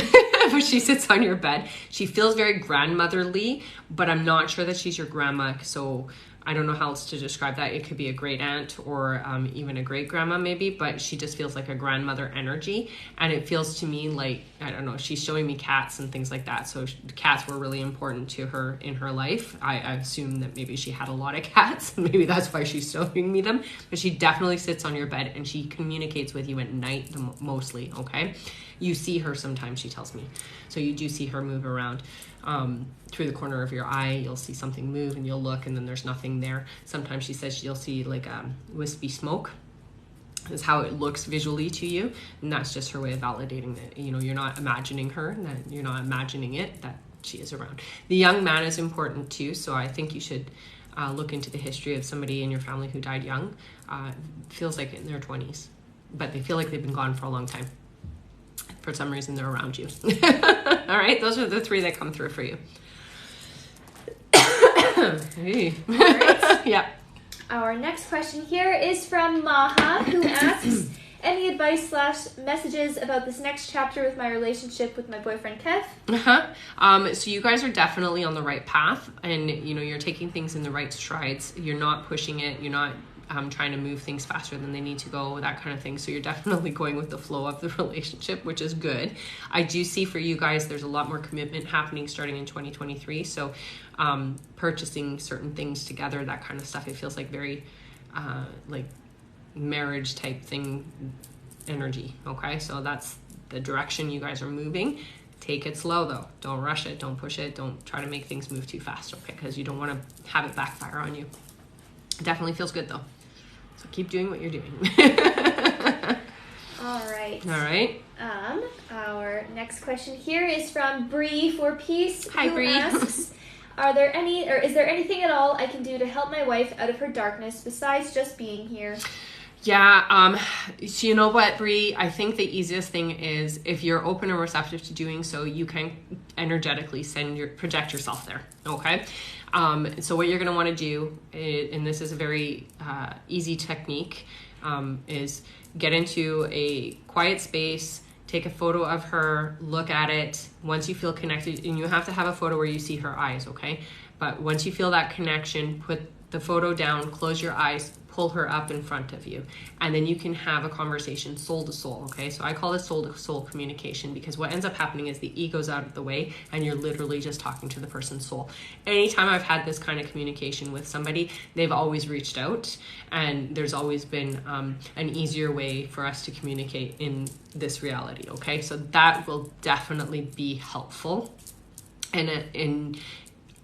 But she sits on your bed. She feels very grandmotherly, but I'm not sure that she's your grandma. So I don't know how else to describe that. It could be a great aunt or even a great grandma maybe, but she just feels like a grandmother energy. And it feels to me like, I don't know, she's showing me cats and things like that. So cats were really important to her in her life. I assume that maybe she had a lot of cats and maybe that's why she's showing me them. But she definitely sits on your bed and she communicates with you at night mostly, okay? You see her sometimes, she tells me. So you do see her move around. Through the corner of your eye, you'll see something move and you'll look and then there's nothing there. Sometimes she says you'll see like wispy smoke is how it looks visually to you, and that's just her way of validating that, you know, you're not imagining her, that you're not imagining it, that she is around. The young man is important too, so I think you should look into the history of somebody in your family who died young. Feels like in their 20s, but they feel like they've been gone for a long time. For some reason they're around you. All right, those are the 3 that come through for you. Hey. All right. Yeah. Our next question here is from Maha, who asks, any advice / messages about this next chapter with my relationship with my boyfriend Kev? So you guys are definitely on the right path, and you know, you're taking things in the right strides. You're not pushing it. You're not trying to move things faster than they need to go, that kind of thing. So you're definitely going with the flow of the relationship, which is good. I do see for you guys, there's a lot more commitment happening starting in 2023. So purchasing certain things together, that kind of stuff, it feels like very like marriage type thing energy. Okay, so that's the direction you guys are moving. Take it slow though. Don't rush it. Don't push it. Don't try to make things move too fast, okay? Because you don't want to have it backfire on you. It definitely feels good though. So keep doing what you're doing. All right. All right. Our next question here is from Bree for Peace. Hi, who Bree. asks, is there anything at all I can do to help my wife out of her darkness besides just being here? Yeah, so you know what, Bree? I think the easiest thing is if you're open and receptive to doing so, you can energetically project yourself there, okay? So what you're going to want to do, and this is a very easy technique, is get into a quiet space, take a photo of her, look at it. Once you feel connected, and you have to have a photo where you see her eyes, okay? But once you feel that connection, put the photo down, close your eyes, pull her up in front of you, and then you can have a conversation soul to soul, okay? So I call it soul to soul communication, because what ends up happening is the ego's out of the way and you're literally just talking to the person's soul. Anytime I've had this kind of communication with somebody, they've always reached out, and there's always been an easier way for us to communicate in this reality, okay? So that will definitely be helpful. And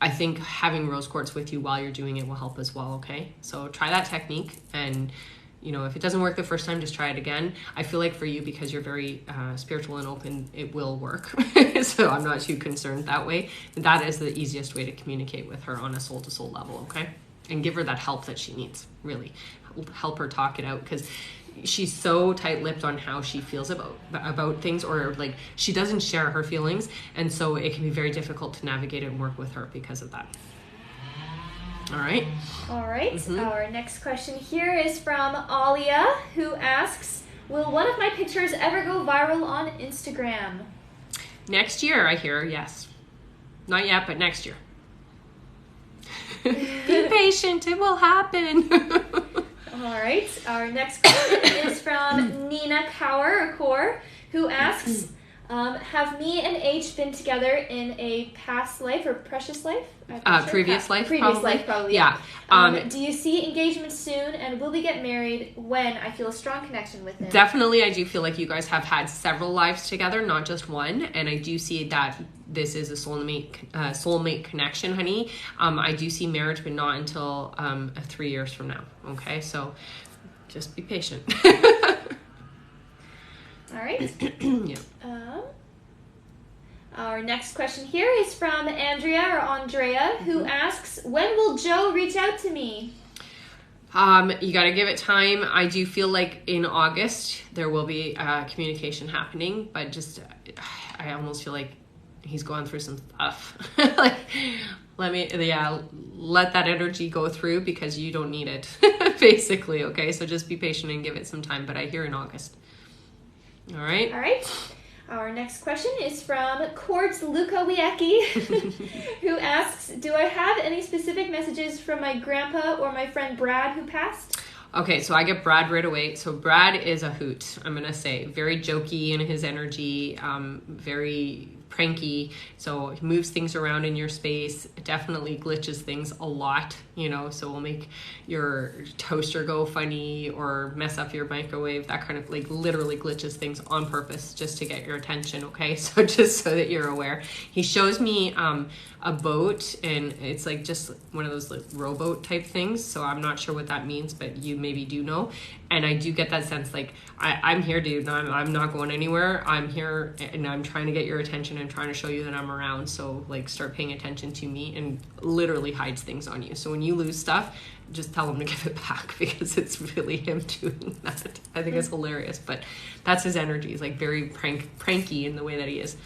I think having rose quartz with you while you're doing it will help as well, okay? So try that technique, and you know, if it doesn't work the first time, just try it again. I feel like for you, because you're very spiritual and open, it will work. So I'm not too concerned that way. That is the easiest way to communicate with her on a soul-to-soul level, okay? And give her that help that she needs, really. Help her talk it out, because she's so tight-lipped on how she feels about things, or like she doesn't share her feelings, and so it can be very difficult to navigate and work with her because of that. All right. Mm-hmm. Our next question here is from Alia, who asks, will one of my pictures ever go viral on Instagram? Next year, I hear. Yes, not yet, but next year. Be patient, it will happen. All right. Our next question is from Nina Kaur, who asks, have me and H been together in a past life or precious life? Previous life, probably. Yeah. Do you see engagement soon, and will we get married when I feel a strong connection with him? Definitely, I do feel like you guys have had several lives together, not just one, and I do see that this is a soulmate connection, honey. I do see marriage, but not until 3 years from now. Okay, so just be patient. All right. Yeah. Our next question here is from Andrea, who asks, when will Joe reach out to me? You got to give it time. I do feel like in August there will be communication happening, but just I almost feel like he's going through some stuff. Like, let that energy go through, because you don't need it, basically. Okay, so just be patient and give it some time. But I hear in August. All right. Our next question is from Quartz Luca Wiecki, who asks, do I have any specific messages from my grandpa or my friend Brad who passed? Okay, so I get Brad right away. So Brad is a hoot, I'm going to say. Very jokey in his energy, very pranky. So he moves things around in your space, definitely glitches things a lot, you know, so will make your toaster go funny or mess up your microwave, that kind of, like, literally glitches things on purpose just to get your attention, okay? So just so that you're aware. He shows me a boat, and it's like just one of those like rowboat type things, so I'm not sure what that means, but you maybe do know. And I do get that sense, like, I'm here, dude. I'm not going anywhere. I'm here, and I'm trying to get your attention and trying to show you that I'm around. So, like, start paying attention to me, and literally hides things on you. So when you lose stuff, just tell him to give it back, because it's really him doing that. I think it's hilarious, but that's his energy. He's like very pranky in the way that he is.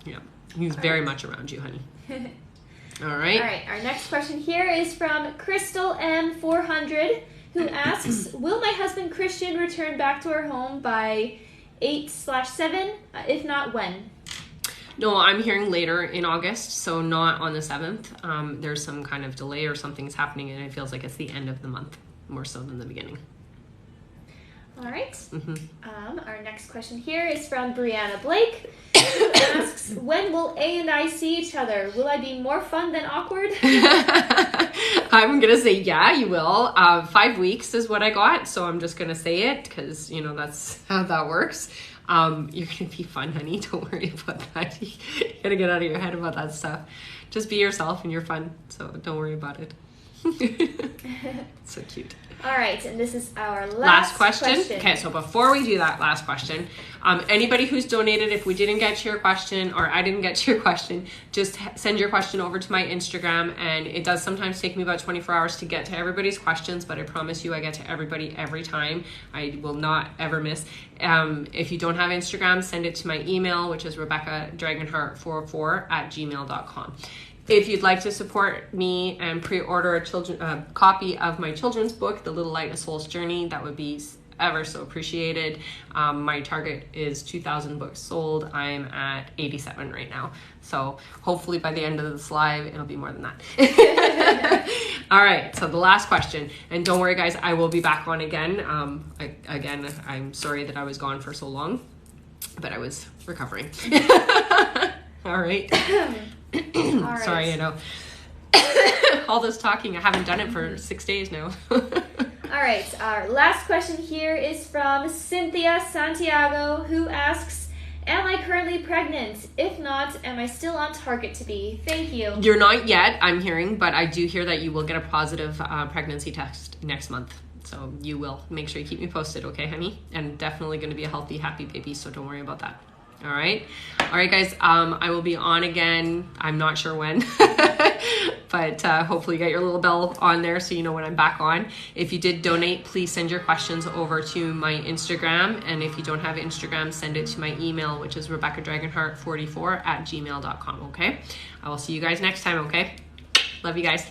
Yeah, he's very much around you, honey. All right. All right. Our next question here is from Crystal M400, who asks, will my husband Christian return back to our home by 8/7? If not, when? No, I'm hearing later in August, so not on the 7th. There's some kind of delay or something's happening, and it feels like it's the end of the month, more so than the beginning. All right. Our next question here is from Brianna Blake, who asks, when will A and I see each other? Will I be more fun than awkward? I'm going to say, yeah, you will. 5 weeks is what I got, so I'm just going to say it because, you know, that's how that works. You're going to be fun, honey. Don't worry about that. You got to get out of your head about that stuff. Just be yourself and you're fun, so don't worry about it. So cute. All right, and this is our last question. Okay, so before we do that last question, anybody who's donated, if we didn't get to your question or I didn't get to your question, just send your question over to my Instagram, and it does sometimes take me about 24 hours to get to everybody's questions, but I promise you I get to everybody every time. I will not ever miss. If you don't have Instagram, send it to my email, which is rebecca.dragonheart44@gmail.com. If you'd like to support me and pre-order a copy of my children's book, The Little Light, A Soul's Journey, that would be ever so appreciated. My target is 2,000 books sold. I'm at 87 right now. So hopefully by the end of this live, it'll be more than that. All right, so the last question. And don't worry, guys, I will be back on again. Again, I'm sorry that I was gone for so long, but I was recovering. All right. All right. Sorry, I know. All this talking, I haven't done it for 6 days now. All right, our last question here is from Cynthia Santiago, who asks, am I currently pregnant? If not, am I still on target to be? Thank you. You're not yet, I'm hearing, but I do hear that you will get a positive pregnancy test next month. So you will. Make sure you keep me posted, okay, honey? And definitely going to be a healthy, happy baby, so don't worry about that. All right, guys, I will be on again. I'm not sure when, but hopefully you get your little bell on there so you know when I'm back on. If you did donate, please send your questions over to my Instagram, and if you don't have Instagram, send it to my email, which is rebeccadragonheart44@gmail.com, okay? I will see you guys next time, okay? Love you guys.